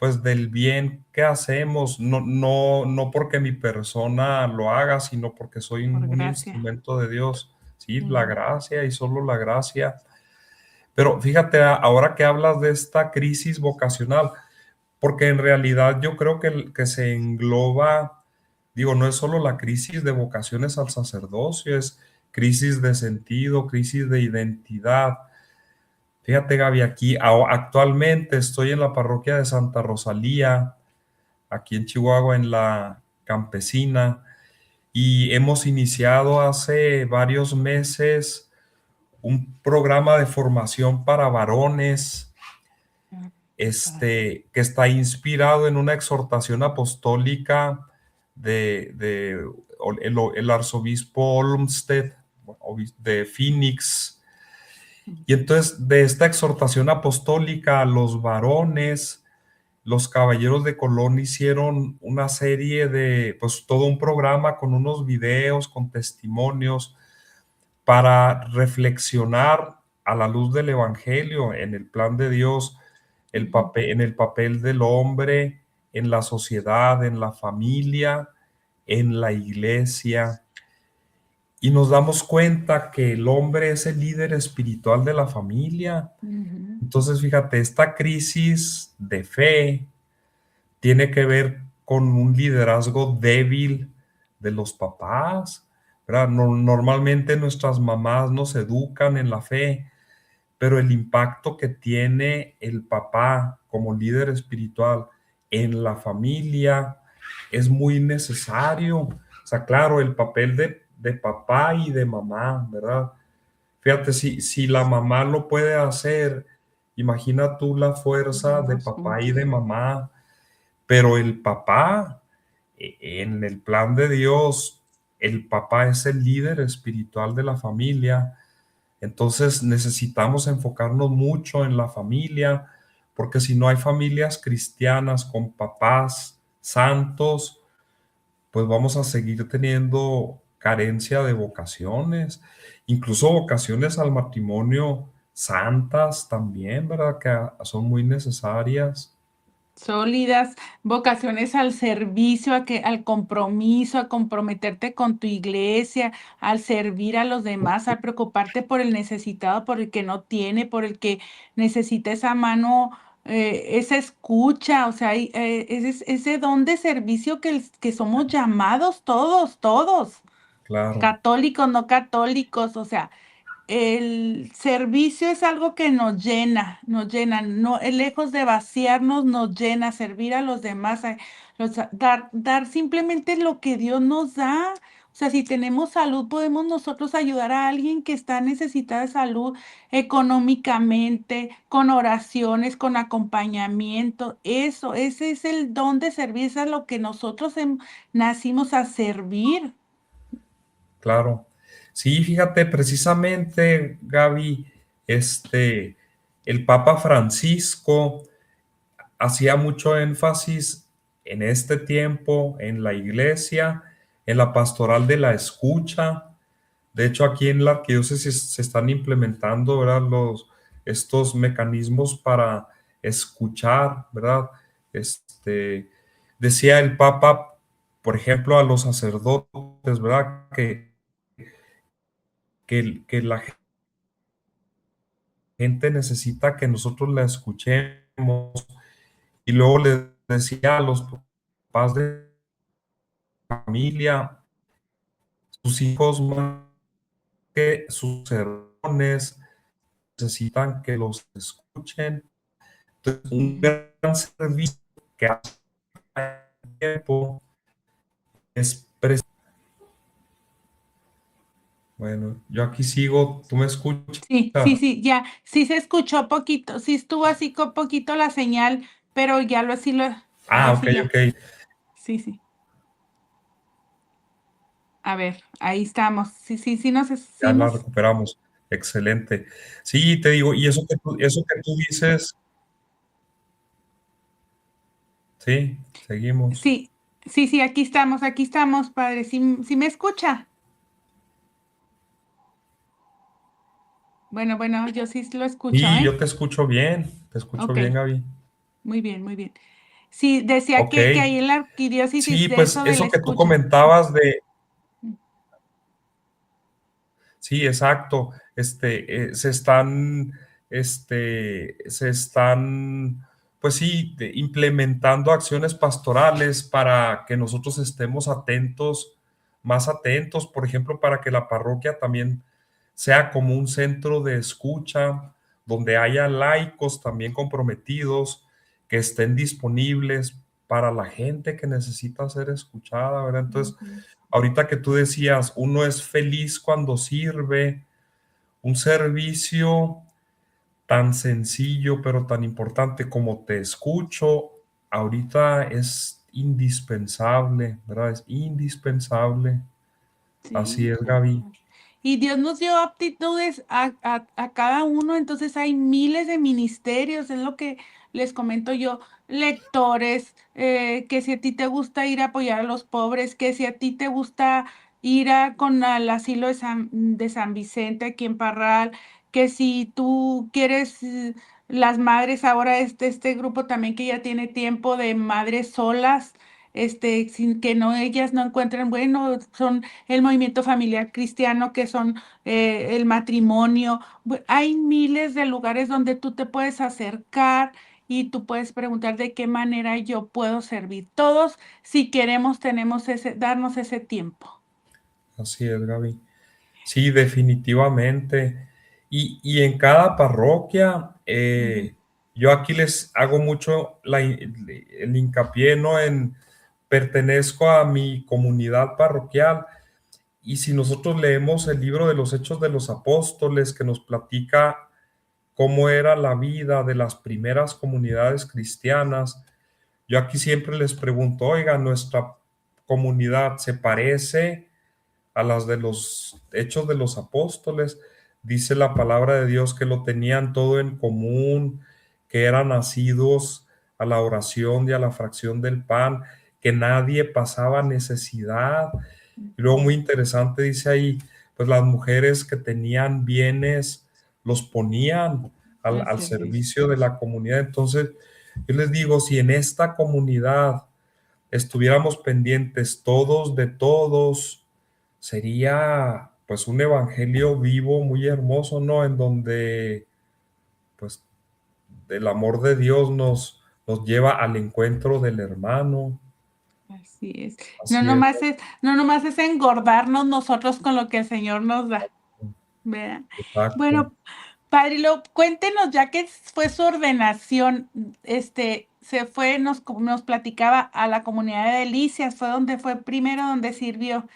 pues del bien que hacemos, no porque mi persona lo haga, sino porque soy Por un gracia. instrumento de Dios. Sí, la Ujú. gracia y solo la gracia. Pero fíjate, ahora que hablas de esta crisis vocacional, porque en realidad yo creo que se engloba, digo, no es solo la crisis de vocaciones al sacerdocio, es crisis de sentido, crisis de identidad. Fíjate, Gaby, aquí actualmente estoy en la parroquia de Santa Rosalía, aquí en Chihuahua, en la Campesina, y hemos iniciado hace varios meses un programa de formación para varones, Ah, qué padre. que está inspirado en una exhortación apostólica de el arzobispo Olmsted de Phoenix. Ujú. Y entonces de esta exhortación apostólica a los varones, los caballeros de Colón hicieron una serie de, pues todo un programa con unos videos, con testimonios, para reflexionar a la luz del Evangelio en el plan de Dios, Ujú. en el papel del hombre, en la sociedad, en la familia, en la iglesia. Y nos damos cuenta que el hombre es el líder espiritual de la familia. Ujú. Entonces, fíjate, esta crisis de fe tiene que ver con un liderazgo débil de los papás, ¿verdad? Normalmente nuestras mamás nos educan en la fe, pero el impacto que tiene el papá como líder espiritual en la familia es muy necesario. O sea, claro, el papel de papá y de mamá, ¿verdad? Fíjate, si la mamá lo puede hacer, imagina tú la fuerza de Ambos papá y juntos. de mamá, pero el papá, en el plan de Dios, el papá es el líder espiritual de la familia. Entonces necesitamos enfocarnos mucho en la familia, porque si no hay familias cristianas con papás santos, pues vamos a seguir teniendo carencia de vocaciones, incluso vocaciones al matrimonio santas también, ¿verdad? Que son muy necesarias. Sólidas, vocaciones al servicio, al compromiso, a comprometerte con tu iglesia, al servir a los demás, al preocuparte por el necesitado, por el que no tiene, por el que necesita esa mano, esa escucha, o sea, ese don de servicio que somos llamados todos, todos, Claro, católicos, no católicos, o sea, el servicio es algo que nos llena, no, lejos de vaciarnos, nos llena, servir a los demás, dar simplemente lo que Dios nos da. O sea, si tenemos salud, podemos nosotros ayudar a alguien que está necesitada de salud económicamente, con oraciones, con acompañamiento. Eso, ese es el don de servir, eso es lo que nosotros nacimos a servir. claro. Sí, fíjate, precisamente, Gaby, este, el Papa Francisco hacía mucho énfasis en este tiempo en la iglesia, en la pastoral de la escucha. De hecho, aquí en la arquidiócesis se están implementando, ¿verdad? Estos mecanismos para escuchar, ¿verdad? Este, decía el Papa, por ejemplo, a los sacerdotes, ¿verdad? Que la gente necesita que nosotros la escuchemos. Y luego le decía a los papás de familia, sus hijos más que sus sermones necesitan que los escuchen. Entonces, un Ujú. gran servicio que hace tiempo es bueno, yo aquí sigo, ¿tú me escuchas? Sí, sí, sí, ya, sí se escuchó poquito, sí estuvo así con poquito la señal, pero ya Ah, ahora ok, sí ya, ok, sí, sí. A ver, ahí estamos. Sí, sí, sí ya la recuperamos. Excelente. Sí, te digo, y eso que tú dices, sí, seguimos. sí, sí, sí, aquí estamos, padre. Sí, sí me escucha. Bueno, yo sí lo escucho, Sí, ¿eh? yo te escucho bien, Ok, Gaby. muy bien, muy bien. Sí, decía Ok. que ahí en la arquidiócesis Sí, de pues eso de la eso que tú escucha. comentabas de, sí, exacto. Se están, pues sí, implementando acciones pastorales para que nosotros estemos atentos, más atentos, por ejemplo, para que la parroquia también sea como un centro de escucha, donde haya laicos también comprometidos, que estén disponibles para la gente que necesita ser escuchada, ¿verdad? Entonces, Ujú. ahorita que tú decías, uno es feliz cuando sirve, un servicio tan sencillo pero tan importante como te escucho, ahorita es indispensable, ¿verdad? Es indispensable. Así Sí, es, Gaby. y Dios nos dio aptitudes a cada uno, entonces hay miles de ministerios, es lo que les comento yo, lectores, que si a ti te gusta ir a apoyar a los pobres, que si a ti te gusta ir con al asilo de San Vicente aquí en Parral, que si tú quieres las madres, ahora este grupo también que ya tiene tiempo de madres solas, sin que no ellas no encuentren, bueno, son el movimiento familiar cristiano, que son el matrimonio. Hay miles de lugares donde tú te puedes acercar y tú puedes preguntar de qué manera yo puedo servir. Todos, si queremos, tenemos darnos ese tiempo. Así es, Gaby. Sí, definitivamente. Y en cada parroquia, Ujú. yo aquí les hago mucho el hincapié, ¿no? En pertenezco a mi comunidad parroquial. Y si nosotros leemos el libro de los Hechos de los Apóstoles, que nos platica cómo era la vida de las primeras comunidades cristianas, yo aquí siempre les pregunto, oiga, ¿nuestra comunidad se parece a las de los Hechos de los Apóstoles? Dice la palabra de Dios que lo tenían todo en común, que eran nacidos a la oración y a la fracción del pan, que nadie pasaba necesidad. Y luego muy interesante dice ahí, pues las mujeres que tenían bienes los ponían Al al servicio. servicio de la comunidad. Entonces, yo les digo, si en esta comunidad estuviéramos pendientes todos de todos, sería pues un evangelio vivo, muy hermoso, ¿no? En donde pues el amor de Dios nos lleva al encuentro del hermano. Así es. Así es. No nomás es engordarnos nosotros con lo que el Señor nos da, ¿verdad? Exacto. Bueno, Padre, cuéntenos, ya que fue su ordenación, se fue, nos platicaba a la comunidad de Delicias, fue donde fue primero donde sirvió,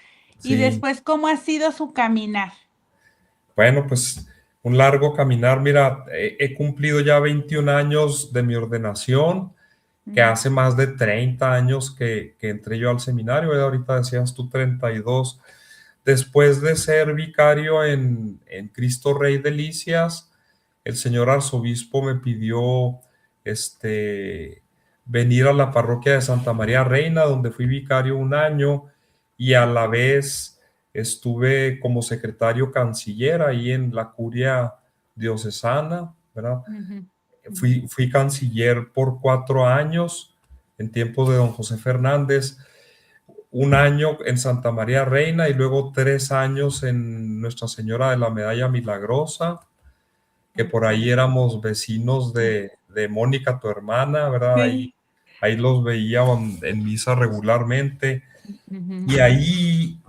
y Sí. después, ¿cómo ha sido su caminar? Bueno, pues un largo caminar. Mira, he cumplido ya 21 años de mi ordenación, que Ujú, hace más de 30 años que entré yo al seminario, ¿verdad? Ahorita decías tú 32. Después de ser vicario en Cristo Rey de Licias, el señor arzobispo me pidió este, venir a la parroquia de Santa María Reina, donde fui vicario un año y a la vez estuve como secretario canciller ahí en la curia diocesana, ¿verdad? ujú, ujú, Fui canciller por 4 años en tiempos de don José Fernández, un año en Santa María Reina y luego 3 años en Nuestra Señora de la Medalla Milagrosa, que por ahí ok. éramos vecinos de Mónica, tu hermana, ¿verdad? Ahí, Sí. ahí los veíamos en misa regularmente. Ujú, Y ahí,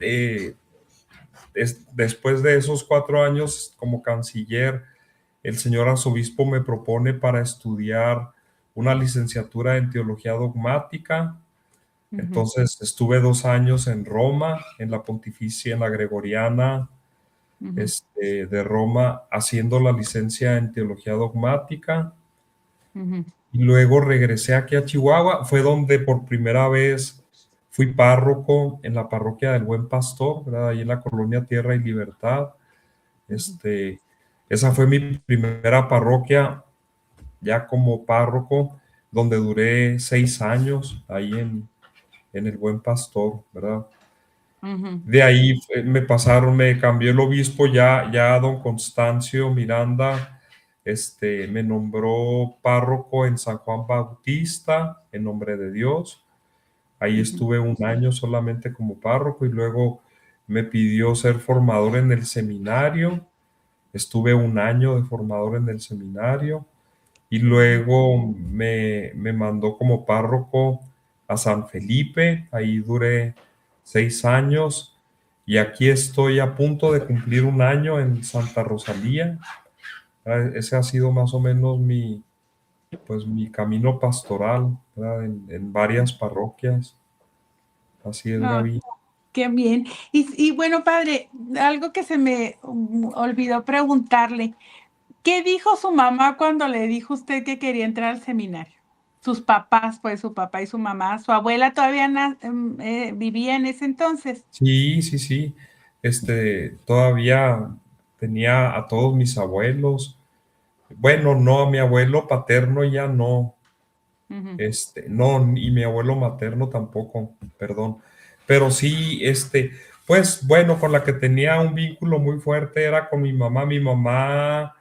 después de esos 4 años como canciller, el señor arzobispo me propone para estudiar una licenciatura en teología dogmática. ujú, Entonces estuve 2 años en Roma, en la Pontificia, en la Gregoriana ujú, de Roma, haciendo la licencia en teología dogmática. ujú, Y luego regresé aquí a Chihuahua. Fue donde por primera vez fui párroco en la parroquia del Buen Pastor, ¿verdad? Ahí en la colonia Tierra y Libertad. ujú, Este, esa fue mi primera parroquia ya como párroco, donde duré 6 años ahí en el Buen Pastor, ¿verdad? ujú, De ahí me cambió el obispo ya a don Constancio Miranda, me nombró párroco en San Juan Bautista, en nombre de Dios. Ahí Ujú, estuve un año solamente como párroco y luego me pidió ser formador en el seminario. Estuve un año de formador en el seminario y ujú. luego me mandó como párroco a San Felipe. Ahí duré 6 años y aquí estoy a punto de cumplir un año en Santa Rosalía. Ese ha sido más o menos mi camino pastoral, ¿verdad? En varias parroquias. Así es, Ay, Gaby. qué bien. Y bueno, padre, algo que se me olvidó preguntarle. ¿Qué dijo su mamá cuando le dijo usted que quería entrar al seminario? Sus papás, pues su papá y su mamá, su abuela todavía vivía en ese entonces. Sí, sí, sí. Todavía tenía a todos mis abuelos. Bueno, no, a mi abuelo paterno ya no. Ujú, No, y mi abuelo materno tampoco, perdón. Pero sí, pues bueno, con la que tenía un vínculo muy fuerte era con mi mamá. Mi mamá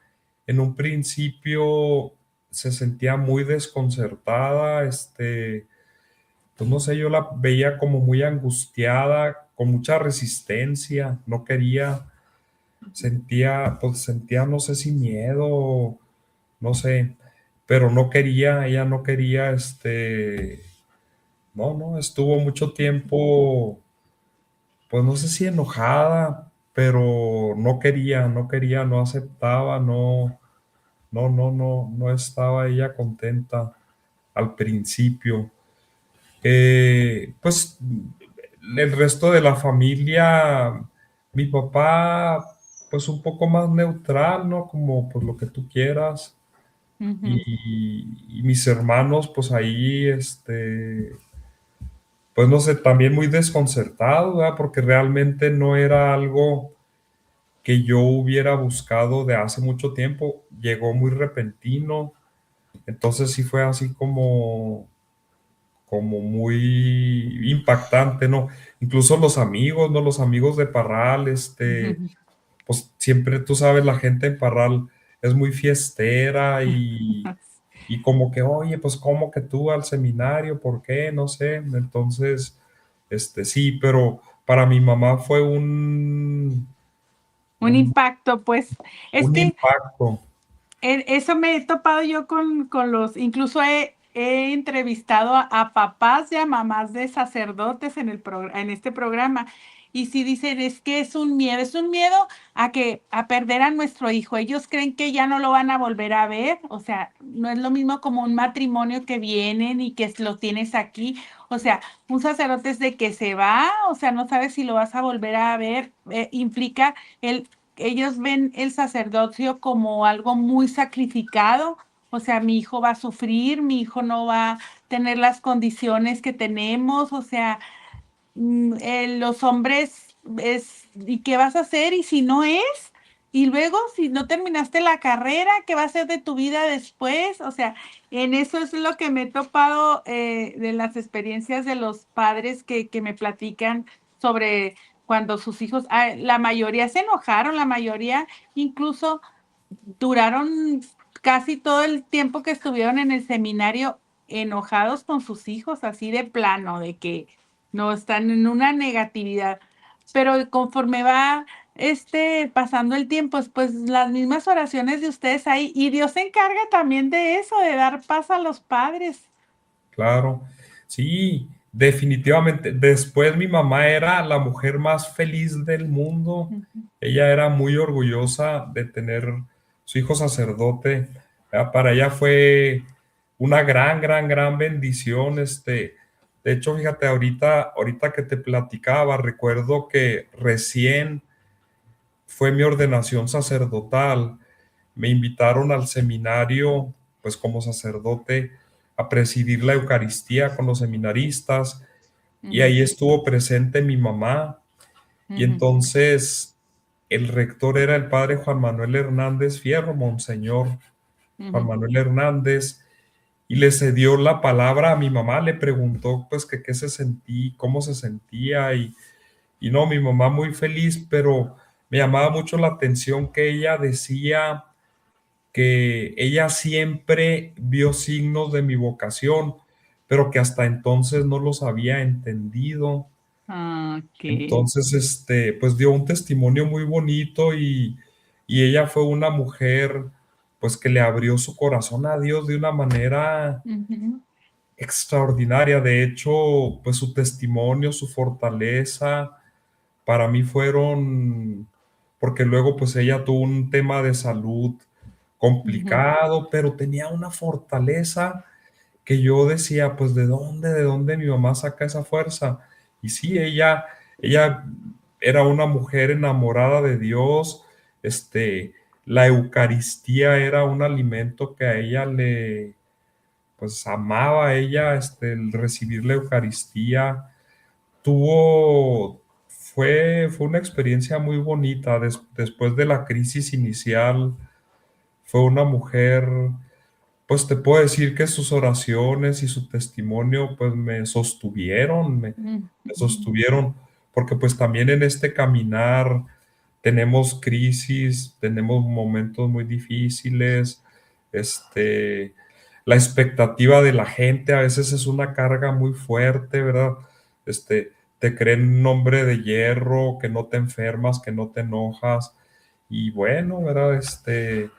en un principio se sentía muy desconcertada, pues no sé, yo la veía como muy angustiada, con mucha resistencia, no quería, sentía, no sé si miedo, no sé, pero no quería, ella no quería, no, estuvo mucho tiempo, pues no sé si enojada, pero no quería, no aceptaba, no estaba ella contenta al principio. Pues el resto de la familia, mi papá, pues un poco más neutral, ¿no? Como pues lo que tú quieras. ujú, Y mis hermanos, pues ahí, pues no sé, también muy desconcertados, ¿verdad? Porque realmente no era algo que yo hubiera buscado de hace mucho tiempo. Llegó muy repentino. Entonces sí fue así como muy impactante, ¿no? Incluso los amigos, ¿no? Los amigos de Parral, ujú. pues siempre tú sabes, la gente en Parral es muy fiestera y como que, oye, pues como que tú al seminario, ¿por qué? No sé. Entonces, sí, pero para mi mamá fue Un un, impacto, pues. Es un que impacto. eso me he topado yo con incluso he entrevistado a papás y a mamás de sacerdotes en este programa. Y si dicen, es un miedo a perder a nuestro hijo. Ellos creen que ya no lo van a volver a ver. O sea, no es lo mismo como un matrimonio que vienen y que lo tienes aquí. O sea, un sacerdote es de que se va, o sea, no sabes si lo vas a volver a ver. Implica el ellos ven el sacerdocio como algo muy sacrificado, o sea, mi hijo va a sufrir, mi hijo no va a tener las condiciones que tenemos, o sea, los hombres ¿y qué vas a hacer? ¿Y si no es? Y luego, si no terminaste la carrera, ¿qué va a ser de tu vida después? O sea, en eso es lo que me he topado de las experiencias de los padres que me platican sobre cuando sus hijos, la mayoría se enojaron, la mayoría incluso duraron casi todo el tiempo que estuvieron en el seminario enojados con sus hijos, así de plano, de que no están en una negatividad. Pero conforme va pasando el tiempo, pues las mismas oraciones de ustedes ahí, y Dios se encarga también de eso, de dar paz a los padres. Claro, sí, definitivamente. Después mi mamá era la mujer más feliz del mundo. Ujú, Ella era muy orgullosa de tener su hijo sacerdote. Para ella fue una gran, gran, gran bendición. De hecho, fíjate, ahorita que te platicaba, recuerdo que recién fue mi ordenación sacerdotal. Me invitaron al seminario, pues como sacerdote, a presidir la Eucaristía con los seminaristas y ujú, ahí estuvo presente mi mamá y ujú, entonces el rector era el padre Juan Manuel Hernández Fierro, Monseñor Juan ujú, Manuel Hernández, y le cedió la palabra a mi mamá, le preguntó pues que qué se sentía, cómo se sentía y no, mi mamá muy feliz, pero me llamaba mucho la atención que ella decía que ella siempre vio signos de mi vocación, pero que hasta entonces no los había entendido. Ok. Entonces, pues dio un testimonio muy bonito y ella fue una mujer, pues que le abrió su corazón a Dios de una manera Ujú, extraordinaria. De hecho, pues su testimonio, su fortaleza, para mí fueron, porque luego pues ella tuvo un tema de salud ujú, complicado, pero tenía una fortaleza que yo decía, pues de dónde mi mamá saca esa fuerza? Y sí, ella era una mujer enamorada de Dios, la Eucaristía era un alimento que a ella pues amaba a ella, el recibir la Eucaristía, fue una experiencia muy bonita. Después de la crisis inicial, fue una mujer, pues te puedo decir que sus oraciones y su testimonio, pues me ujú. sostuvieron, porque pues también en este caminar tenemos crisis, tenemos momentos muy difíciles, este, la expectativa de la gente a veces es una carga muy fuerte, ¿verdad? Te creen un hombre de hierro, que no te enfermas, que no te enojas, y bueno, ¿verdad? Eh,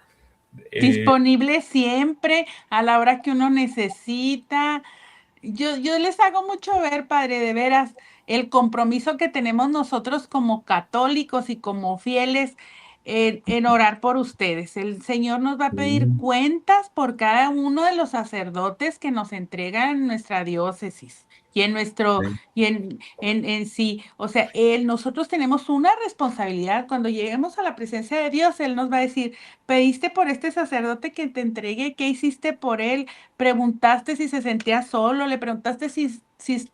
Disponible siempre, a la hora que uno necesita. Yo les hago mucho ver, padre, de veras, el compromiso que tenemos nosotros como católicos y como fieles en orar por ustedes. El Señor nos va a pedir sí, cuentas por cada uno de los sacerdotes que nos entregan en nuestra diócesis y en nuestro, sí, y en sí. O sea, nosotros tenemos una responsabilidad. Cuando lleguemos a la presencia de Dios, Él nos va a decir, pediste por este sacerdote que te entregue, ¿qué hiciste por él? Preguntaste si se sentía solo, le preguntaste si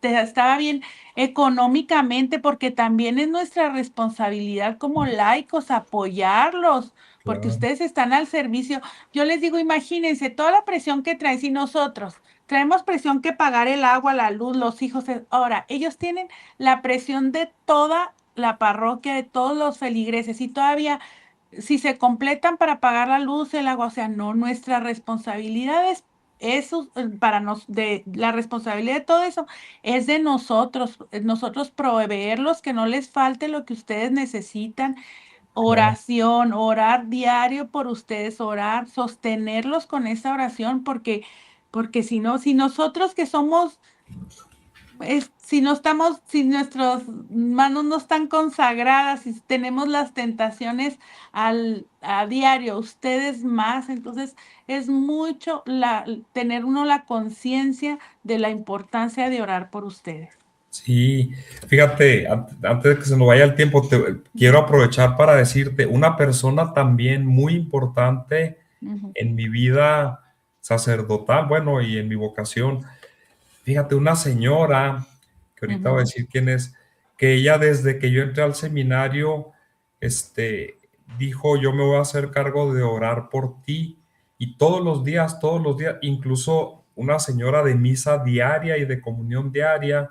estaba bien económicamente, porque también es nuestra responsabilidad como laicos apoyarlos, porque claro, ustedes están al servicio. Yo les digo, imagínense toda la presión que traen, si nosotros traemos presión que pagar el agua, la luz, los hijos, ahora ellos tienen la presión de toda la parroquia, de todos los feligreses y todavía si se completan para pagar la luz, el agua, o sea, no, nuestra responsabilidad es eso, para nos, de la responsabilidad de todo eso es de nosotros, nosotros proveerlos, que no les falte lo que ustedes necesitan, claro. oración, orar diario por ustedes, orar, sostenerlos con esa oración, porque si no, si nosotros que somos si no estamos, si nuestras manos no están consagradas, si tenemos las tentaciones a diario, ustedes más, entonces es mucho tener uno la conciencia de la importancia de orar por ustedes. Sí, fíjate, antes de que se nos vaya el tiempo, quiero Ujú, aprovechar para decirte, una persona también muy importante ujú, en mi vida sacerdotal, bueno, y en mi vocación. Fíjate, una señora, que ahorita voy a ujú, decir quién es, que ella desde que yo entré al seminario, este, dijo, yo me voy a hacer cargo de orar por ti. Y todos los días, incluso una señora de misa diaria y de comunión diaria,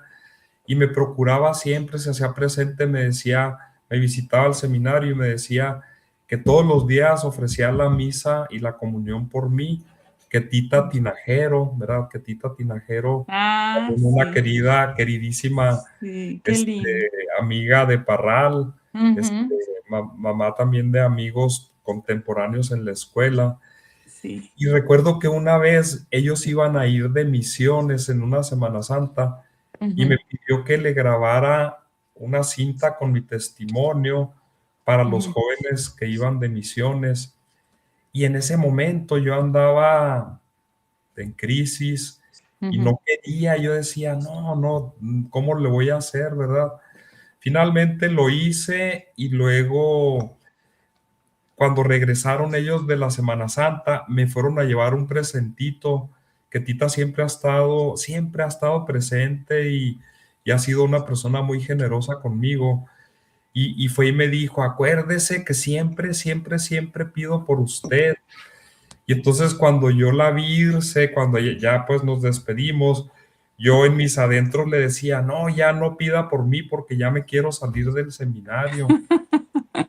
y me procuraba siempre, se hacía presente, me decía, me visitaba al seminario y me decía que todos los días ofrecía la misa y la comunión por mí, que Tita ujú. Tinajero, ¿verdad? Que Tita Tinajero, Ah, una sí, queridísima sí, qué este, lindo. amiga de Parral, este, Ujú, mamá también de amigos contemporáneos en la escuela. sí. Y recuerdo que una vez ellos iban a ir de misiones en una Semana Santa y me Ujú, pidió que le grabara una cinta con mi testimonio para los ujú, jóvenes que iban de misiones. Y en ese momento yo andaba en crisis y ujú. no quería, yo decía, no, no, ¿cómo le voy a hacer, verdad? Finalmente lo hice y luego cuando regresaron ellos de la Semana Santa, me fueron a llevar un presentito que Tita siempre ha estado presente y ha sido una persona muy generosa conmigo. Y fue y me dijo, acuérdese que siempre, siempre, siempre pido por usted. Y entonces cuando yo la vi irse, cuando ya pues nos despedimos, yo en mis adentros le decía, no, ya no pida por mí porque ya me quiero salir del seminario.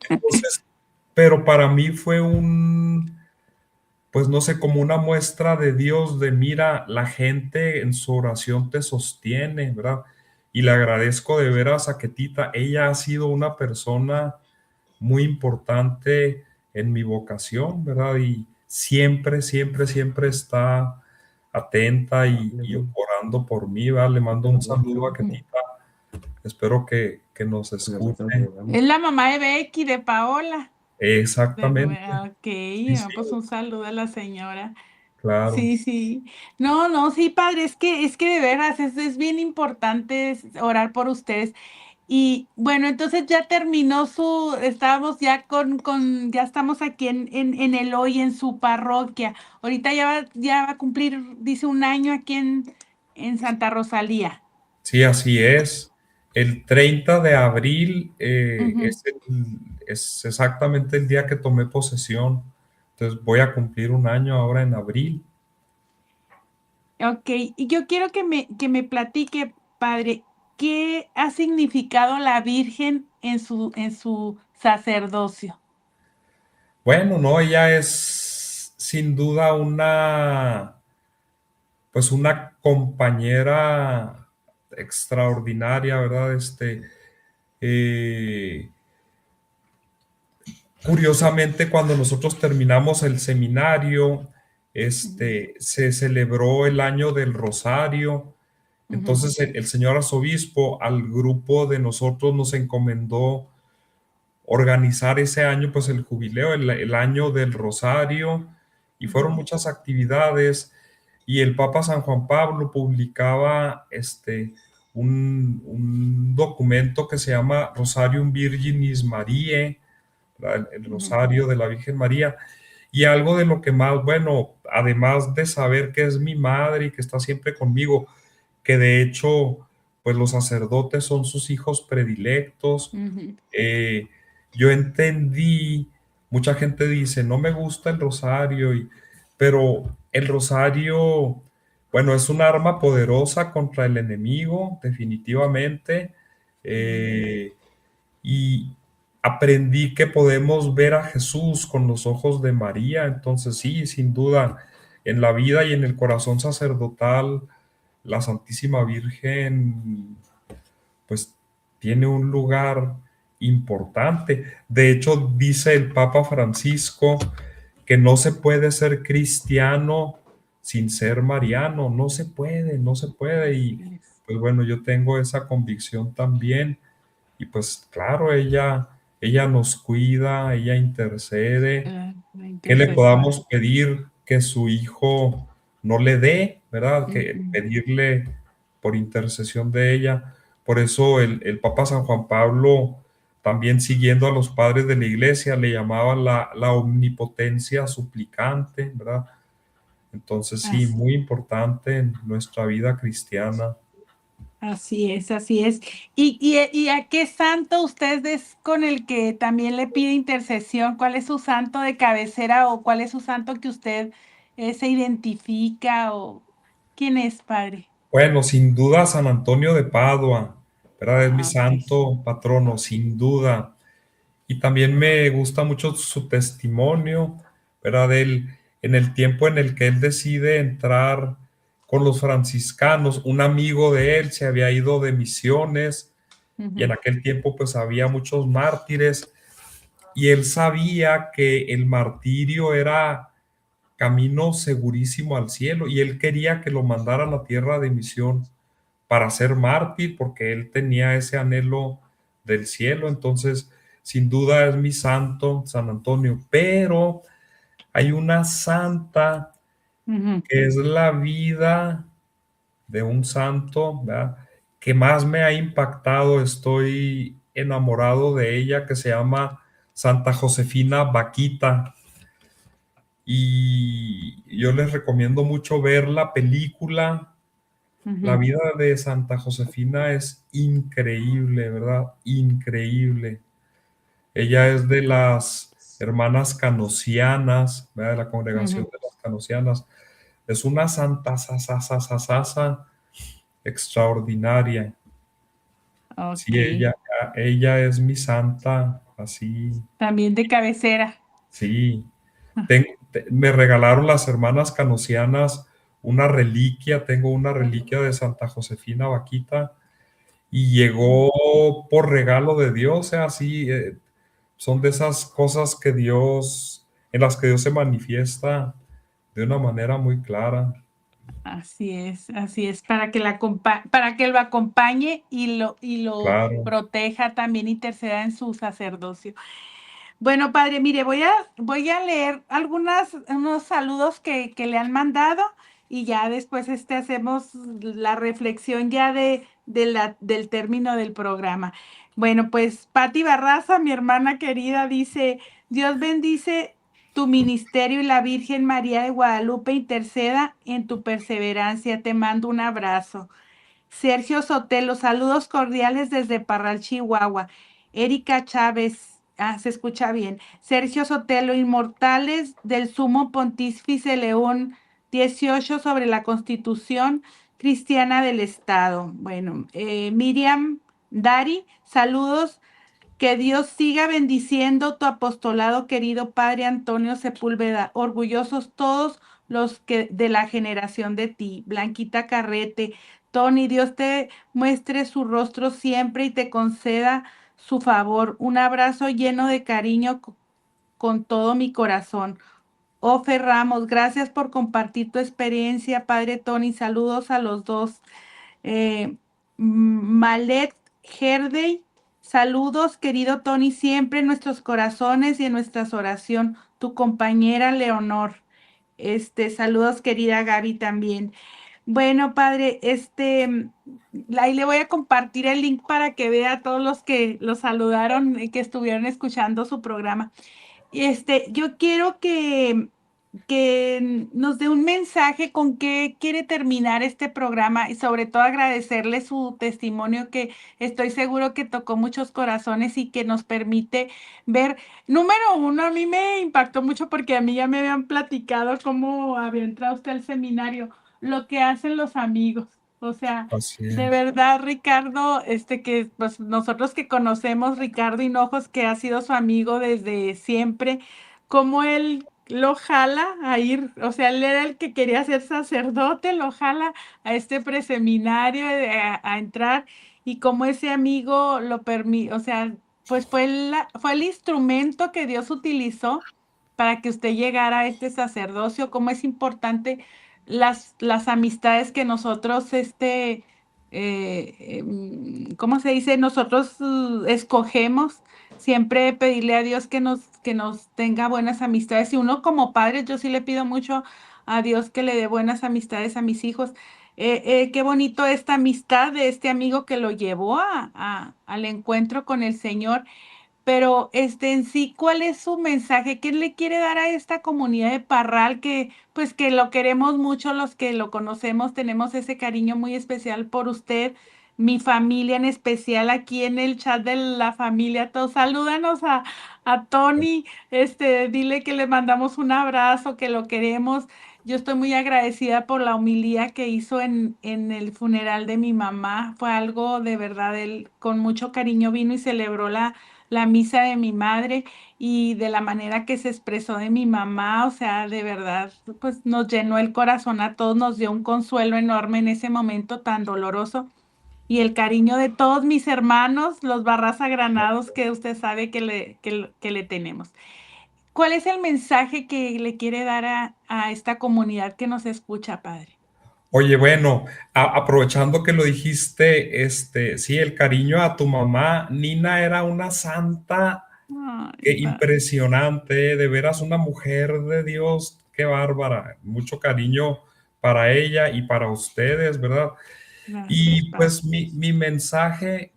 Entonces, pero para mí fue pues no sé, como una muestra de Dios, de mira, la gente en su oración te sostiene, ¿verdad? Y le agradezco de veras a Ketita, ella ha sido una persona muy importante en mi vocación, ¿verdad? Y siempre, siempre, siempre está atenta y orando por mí, ¿verdad? Le mando un saludo a Ketita, espero que nos escuche. Es la mamá de Becky, de Paola. Exactamente, Ok, sí, sí, pues un saludo a la señora. claro. Sí, sí. No, no, sí, padre, es que de veras es bien importante orar por ustedes. Y bueno, entonces ya terminó estábamos ya ya estamos aquí en Eloy, en su parroquia. Ahorita ya va a cumplir, dice, un año aquí en Santa Rosalía. Sí, así es. El 30 de abril Ujú. es exactamente el día que tomé posesión. Entonces voy a cumplir un año ahora en abril. Ok, y yo quiero que me platique, padre, ¿qué ha significado la Virgen en su sacerdocio? Bueno, no, ella es sin duda pues una compañera extraordinaria, ¿verdad? Eh, Curiosamente, cuando nosotros terminamos el seminario, Ujú, se celebró el año del Rosario. ujú, Entonces el señor arzobispo al grupo de nosotros nos encomendó organizar ese año, pues el jubileo, el año del Rosario, y fueron ujú, muchas actividades. Y el Papa San Juan Pablo publicaba un documento que se llama Rosarium Virginis Mariae, el ujú, Rosario de la Virgen María. Y algo de lo que más, bueno, además de saber que es mi madre y que está siempre conmigo, que de hecho, pues los sacerdotes son sus hijos predilectos. ujú, eh, yo entendí, mucha gente dice, no me gusta el rosario, pero el rosario, bueno, es un arma poderosa contra el enemigo, definitivamente. ujú. eh, y aprendí que podemos ver a Jesús con los ojos de María. Entonces sí, sin duda, en la vida y en el corazón sacerdotal, la Santísima Virgen pues tiene un lugar importante. De hecho, dice el Papa Francisco que no se puede ser cristiano sin ser mariano, no se puede, no se puede. Y Así es. pues bueno, yo tengo esa convicción también. Y pues claro, ella nos cuida, ella intercede, La que le intercesión. podamos pedir que su hijo no le dé, ¿verdad? Que Ujú. pedirle por intercesión de ella. Por eso el Papa San Juan Pablo, también siguiendo a los padres de la iglesia, le llamaba la omnipotencia suplicante, ¿verdad? Entonces sí, Así, muy importante en nuestra vida cristiana. así es, así es. ¿Y a qué santo usted es con el que también le pide intercesión? ¿Cuál es su santo de cabecera o cuál es su santo que usted se identifica o quién es, padre? Bueno, sin duda San Antonio de Padua, ¿verdad? Es mi Ah, ok. santo patrono, sin duda. Y también me gusta mucho su testimonio, ¿verdad? En el tiempo en el que él decide entrar con los franciscanos, un amigo de él se había ido de misiones y en Ujú, aquel tiempo pues había muchos mártires y él sabía que el martirio era camino segurísimo al cielo y él quería que lo mandaran a tierra de misión para ser mártir porque él tenía ese anhelo del cielo. Entonces, sin duda es mi santo, San Antonio, pero hay una santa ujú. que es la vida de un santo, ¿verdad? Que más me ha impactado, estoy enamorado de ella, que se llama Santa Josefina Vaquita. Y yo les recomiendo mucho ver la película. La Ujú, vida de Santa Josefina es increíble, ¿verdad? Increíble. Ella es de las hermanas canosianas, ¿verdad? De la congregación ujú. de las canosianas. Es una santa sasasasasasa extraordinaria. Sí, Ok, ella es mi santa, así, también de cabecera. sí. Ten- Me regalaron las hermanas canosianas una reliquia, tengo una reliquia de Santa Josefina Vaquita, y llegó por regalo de Dios, así, son de esas cosas que Dios, en las que Dios se manifiesta de una manera muy clara. Así es, para que lo acompañe y lo Claro. proteja, también interceda en su sacerdocio. Bueno, padre, mire, voy a leer unos saludos que le han mandado y ya después hacemos la reflexión ya del término del programa. Bueno, pues Pati Barraza, mi hermana querida, dice, Dios bendice tu ministerio y la Virgen María de Guadalupe interceda en tu perseverancia. Te mando un abrazo. Sergio Sotelo, saludos cordiales desde Parral, Chihuahua. Erika Chávez, se escucha bien. Sergio Sotelo, Inmortales del Sumo Pontífice León 18 sobre la Constitución Cristiana del Estado. Bueno, Miriam Dari, saludos. Que Dios siga bendiciendo tu apostolado, querido Padre Antonio Sepúlveda. Orgullosos todos los que de la generación de ti. Blanquita Carrete, Tony, Dios te muestre su rostro siempre y te conceda su favor. Un abrazo lleno de cariño con todo mi corazón. Ofe Ramos, gracias por compartir tu experiencia, Padre Tony. Saludos a los dos. Malet Herdey, saludos, querido Tony, siempre en nuestros corazones y en nuestras oraciones. Tu compañera Leonor. Saludos, querida Gaby también. Bueno, padre, ahí le voy a compartir el link para que vea a todos los que lo saludaron y que estuvieron escuchando su programa. Yo quiero que nos dé un mensaje con qué quiere terminar este programa y sobre todo agradecerle su testimonio que estoy seguro que tocó muchos corazones y que nos permite ver. Número uno, a mí me impactó mucho porque a mí ya me habían platicado cómo había entrado usted al seminario, lo que hacen los amigos. O sea, Así de es. verdad, Ricardo, que pues nosotros que conocemos Ricardo Hinojos, que ha sido su amigo desde siempre, cómo él lo jala a ir, o sea, él era el que quería ser sacerdote, lo jala a este preseminario, a entrar, y cómo ese amigo lo permite, o sea, pues fue el instrumento que Dios utilizó para que usted llegara a este sacerdocio, cómo es importante las amistades que nosotros, ¿cómo se dice? Nosotros escogemos, siempre pedirle a Dios que nos tenga buenas amistades. Y uno como padre, yo sí le pido mucho a Dios que le dé buenas amistades a mis hijos. Qué bonito esta amistad de este amigo que lo llevó al encuentro con el Señor. Pero en sí, ¿cuál es su mensaje? ¿Qué le quiere dar a esta comunidad de Parral que pues que lo queremos mucho, los que lo conocemos, tenemos ese cariño muy especial por usted, mi familia en especial aquí en el chat de la familia, todos salúdanos a Tony, dile que le mandamos un abrazo, que lo queremos. Yo estoy muy agradecida por la homilía que hizo en el funeral de mi mamá. Fue algo de verdad, él con mucho cariño vino y celebró la misa de mi madre y de la manera que se expresó de mi mamá, o sea, de verdad, pues nos llenó el corazón a todos, nos dio un consuelo enorme en ese momento tan doloroso y el cariño de todos mis hermanos, los Barraza Granados, que usted sabe que le tenemos. ¿Cuál es el mensaje que le quiere dar a esta comunidad que nos escucha, padre? Oye, bueno, aprovechando que lo dijiste, sí, el cariño a tu mamá, Nina era una santa, Ay, qué padre, impresionante, de veras una mujer de Dios, qué bárbara, mucho cariño para ella y para ustedes, ¿verdad? gracias, Y padre. pues mi mensaje,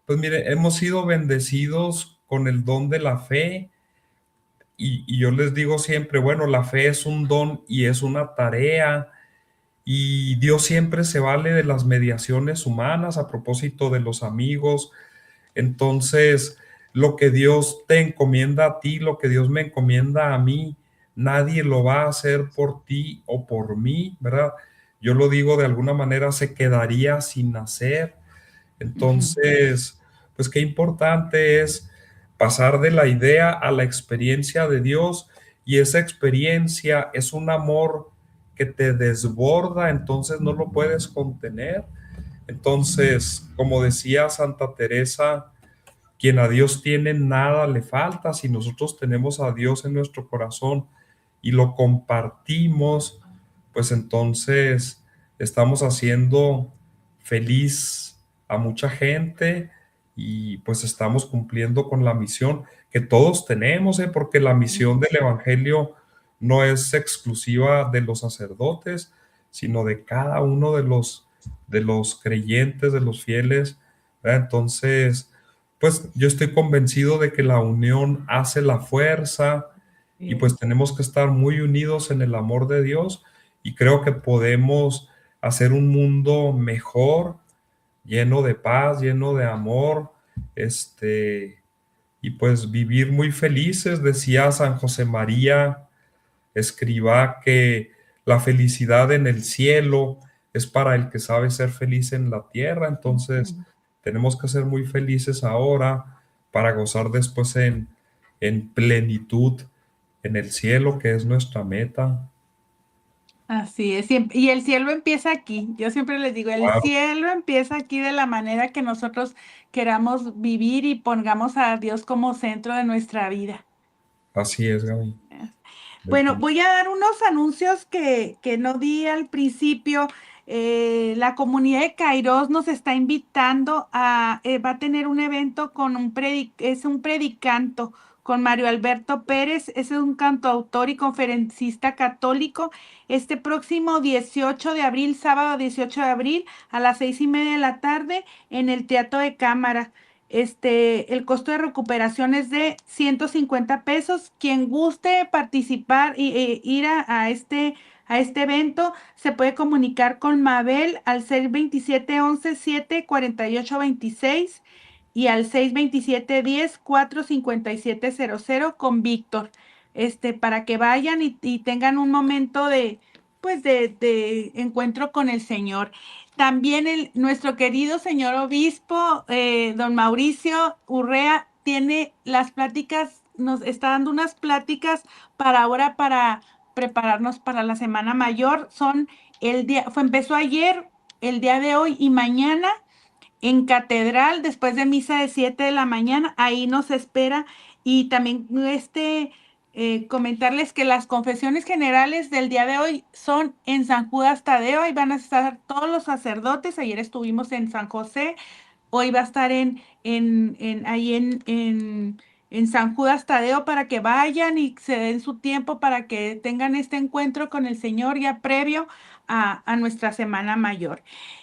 pues mire, hemos sido bendecidos con el don de la fe y yo les digo siempre, bueno, la fe es un don y es una tarea y Dios siempre se vale de las mediaciones humanas a propósito de los amigos. Entonces, lo que Dios te encomienda a ti, lo que Dios me encomienda a mí, nadie lo va a hacer por ti o por mí, ¿verdad? Yo lo digo de alguna manera, se quedaría sin hacer. Ujú. Entonces, pues qué importante es pasar de la idea a la experiencia de Dios y esa experiencia es un amor que te desborda, entonces no lo puedes contener. Entonces, como decía Santa Teresa, quien a Dios tiene, nada le falta. Si nosotros tenemos a Dios en nuestro corazón y lo compartimos, pues entonces estamos haciendo feliz a mucha gente y pues estamos cumpliendo con la misión que todos tenemos, porque la misión del Evangelio no es exclusiva de los sacerdotes, sino de cada uno de los creyentes, de los fieles, ¿verdad? Entonces, pues yo estoy convencido de que la unión hace la fuerza y Sí. pues tenemos que estar muy unidos en el amor de Dios y creo que podemos hacer un mundo mejor, lleno de paz, lleno de amor, y pues vivir muy felices. Decía San José María Escribá que la felicidad en el cielo es para el que sabe ser feliz en la tierra. Entonces tenemos que ser muy felices ahora para gozar después en plenitud en el cielo, que es nuestra meta. Así es, y el cielo empieza aquí. Yo siempre les digo, el Claro, cielo empieza aquí de la manera que nosotros queramos vivir y pongamos a Dios como centro de nuestra vida. así es, Gaby. Bueno, voy a dar unos anuncios que no di al principio. La comunidad de Kairos nos está invitando va a tener un evento con es un predicanto con Mario Alberto Pérez, es un cantautor y conferencista católico. Este próximo 18 de abril, sábado 18 de abril, a las 6:30 de la tarde, en el Teatro de Cámara. El costo de recuperación es de 150 pesos. Quien guste participar y ir a este evento, se puede comunicar con Mabel al 627 11 7 48 26 y al 627 10 4 57 00 con Víctor, para que vayan y tengan un momento pues de encuentro con el Señor. También nuestro querido señor obispo, don Mauricio Urrea, tiene las pláticas, nos está dando unas pláticas para ahora, para prepararnos para la Semana Mayor. Empezó ayer, el día de hoy y mañana en Catedral, después de misa de 7 de la mañana, ahí nos espera. Y también comentarles que las confesiones generales del día de hoy son en San Judas Tadeo, ahí van a estar todos los sacerdotes. Ayer estuvimos en San José, hoy va a estar ahí en San Judas Tadeo, para que vayan y se den su tiempo para que tengan este encuentro con el Señor ya previo a nuestra Semana Mayor.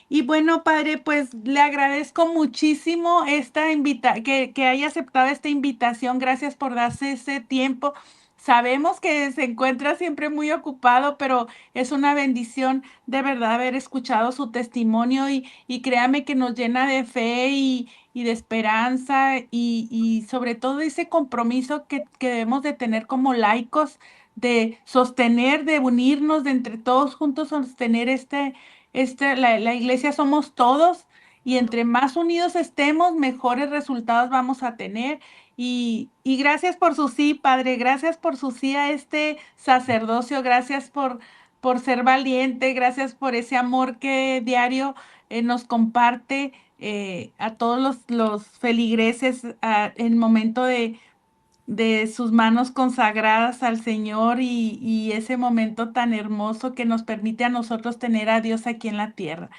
Y bueno, padre, pues le agradezco muchísimo que haya aceptado esta invitación. Gracias por darse ese tiempo. Sabemos que se encuentra siempre muy ocupado, pero es una bendición de verdad haber escuchado su testimonio y créame que nos llena de fe y de esperanza y sobre todo ese compromiso que debemos de tener como laicos, de sostener, de unirnos, de entre todos juntos sostener la iglesia somos todos y entre más unidos estemos, mejores resultados vamos a tener. Y gracias por su sí, Padre, gracias por su sí a este sacerdocio, gracias por ser valiente, gracias por ese amor que diario nos comparte a todos los feligreses en momento de sus manos consagradas al Señor y ese momento tan hermoso que nos permite a nosotros tener a Dios aquí en la tierra.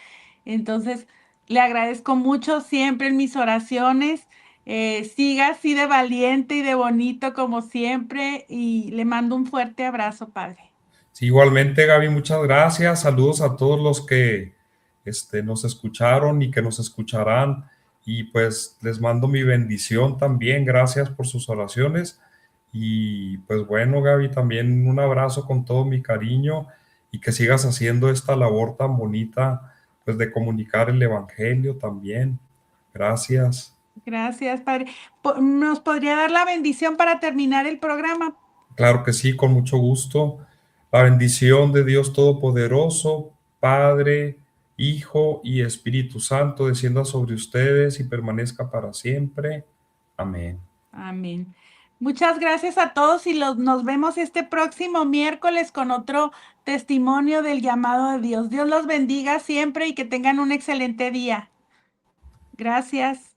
Entonces, le agradezco mucho siempre en mis oraciones. Siga así de valiente y de bonito como siempre y le mando un fuerte abrazo, Padre. Sí, igualmente, Gaby, muchas gracias. Saludos a todos los que nos escucharon y que nos escucharán. Y pues les mando mi bendición también. Gracias por sus oraciones. Y pues bueno, Gaby, también un abrazo con todo mi cariño y que sigas haciendo esta labor tan bonita, pues de comunicar el Evangelio también. Gracias. Gracias, Padre. ¿Nos podría dar la bendición para terminar el programa? Claro que sí, con mucho gusto. La bendición de Dios Todopoderoso, Padre, Hijo y Espíritu Santo, descienda sobre ustedes y permanezca para siempre. Amén. Amén. Muchas gracias a todos y nos vemos este próximo miércoles con otro testimonio del llamado de Dios. Dios los bendiga siempre y que tengan un excelente día. Gracias.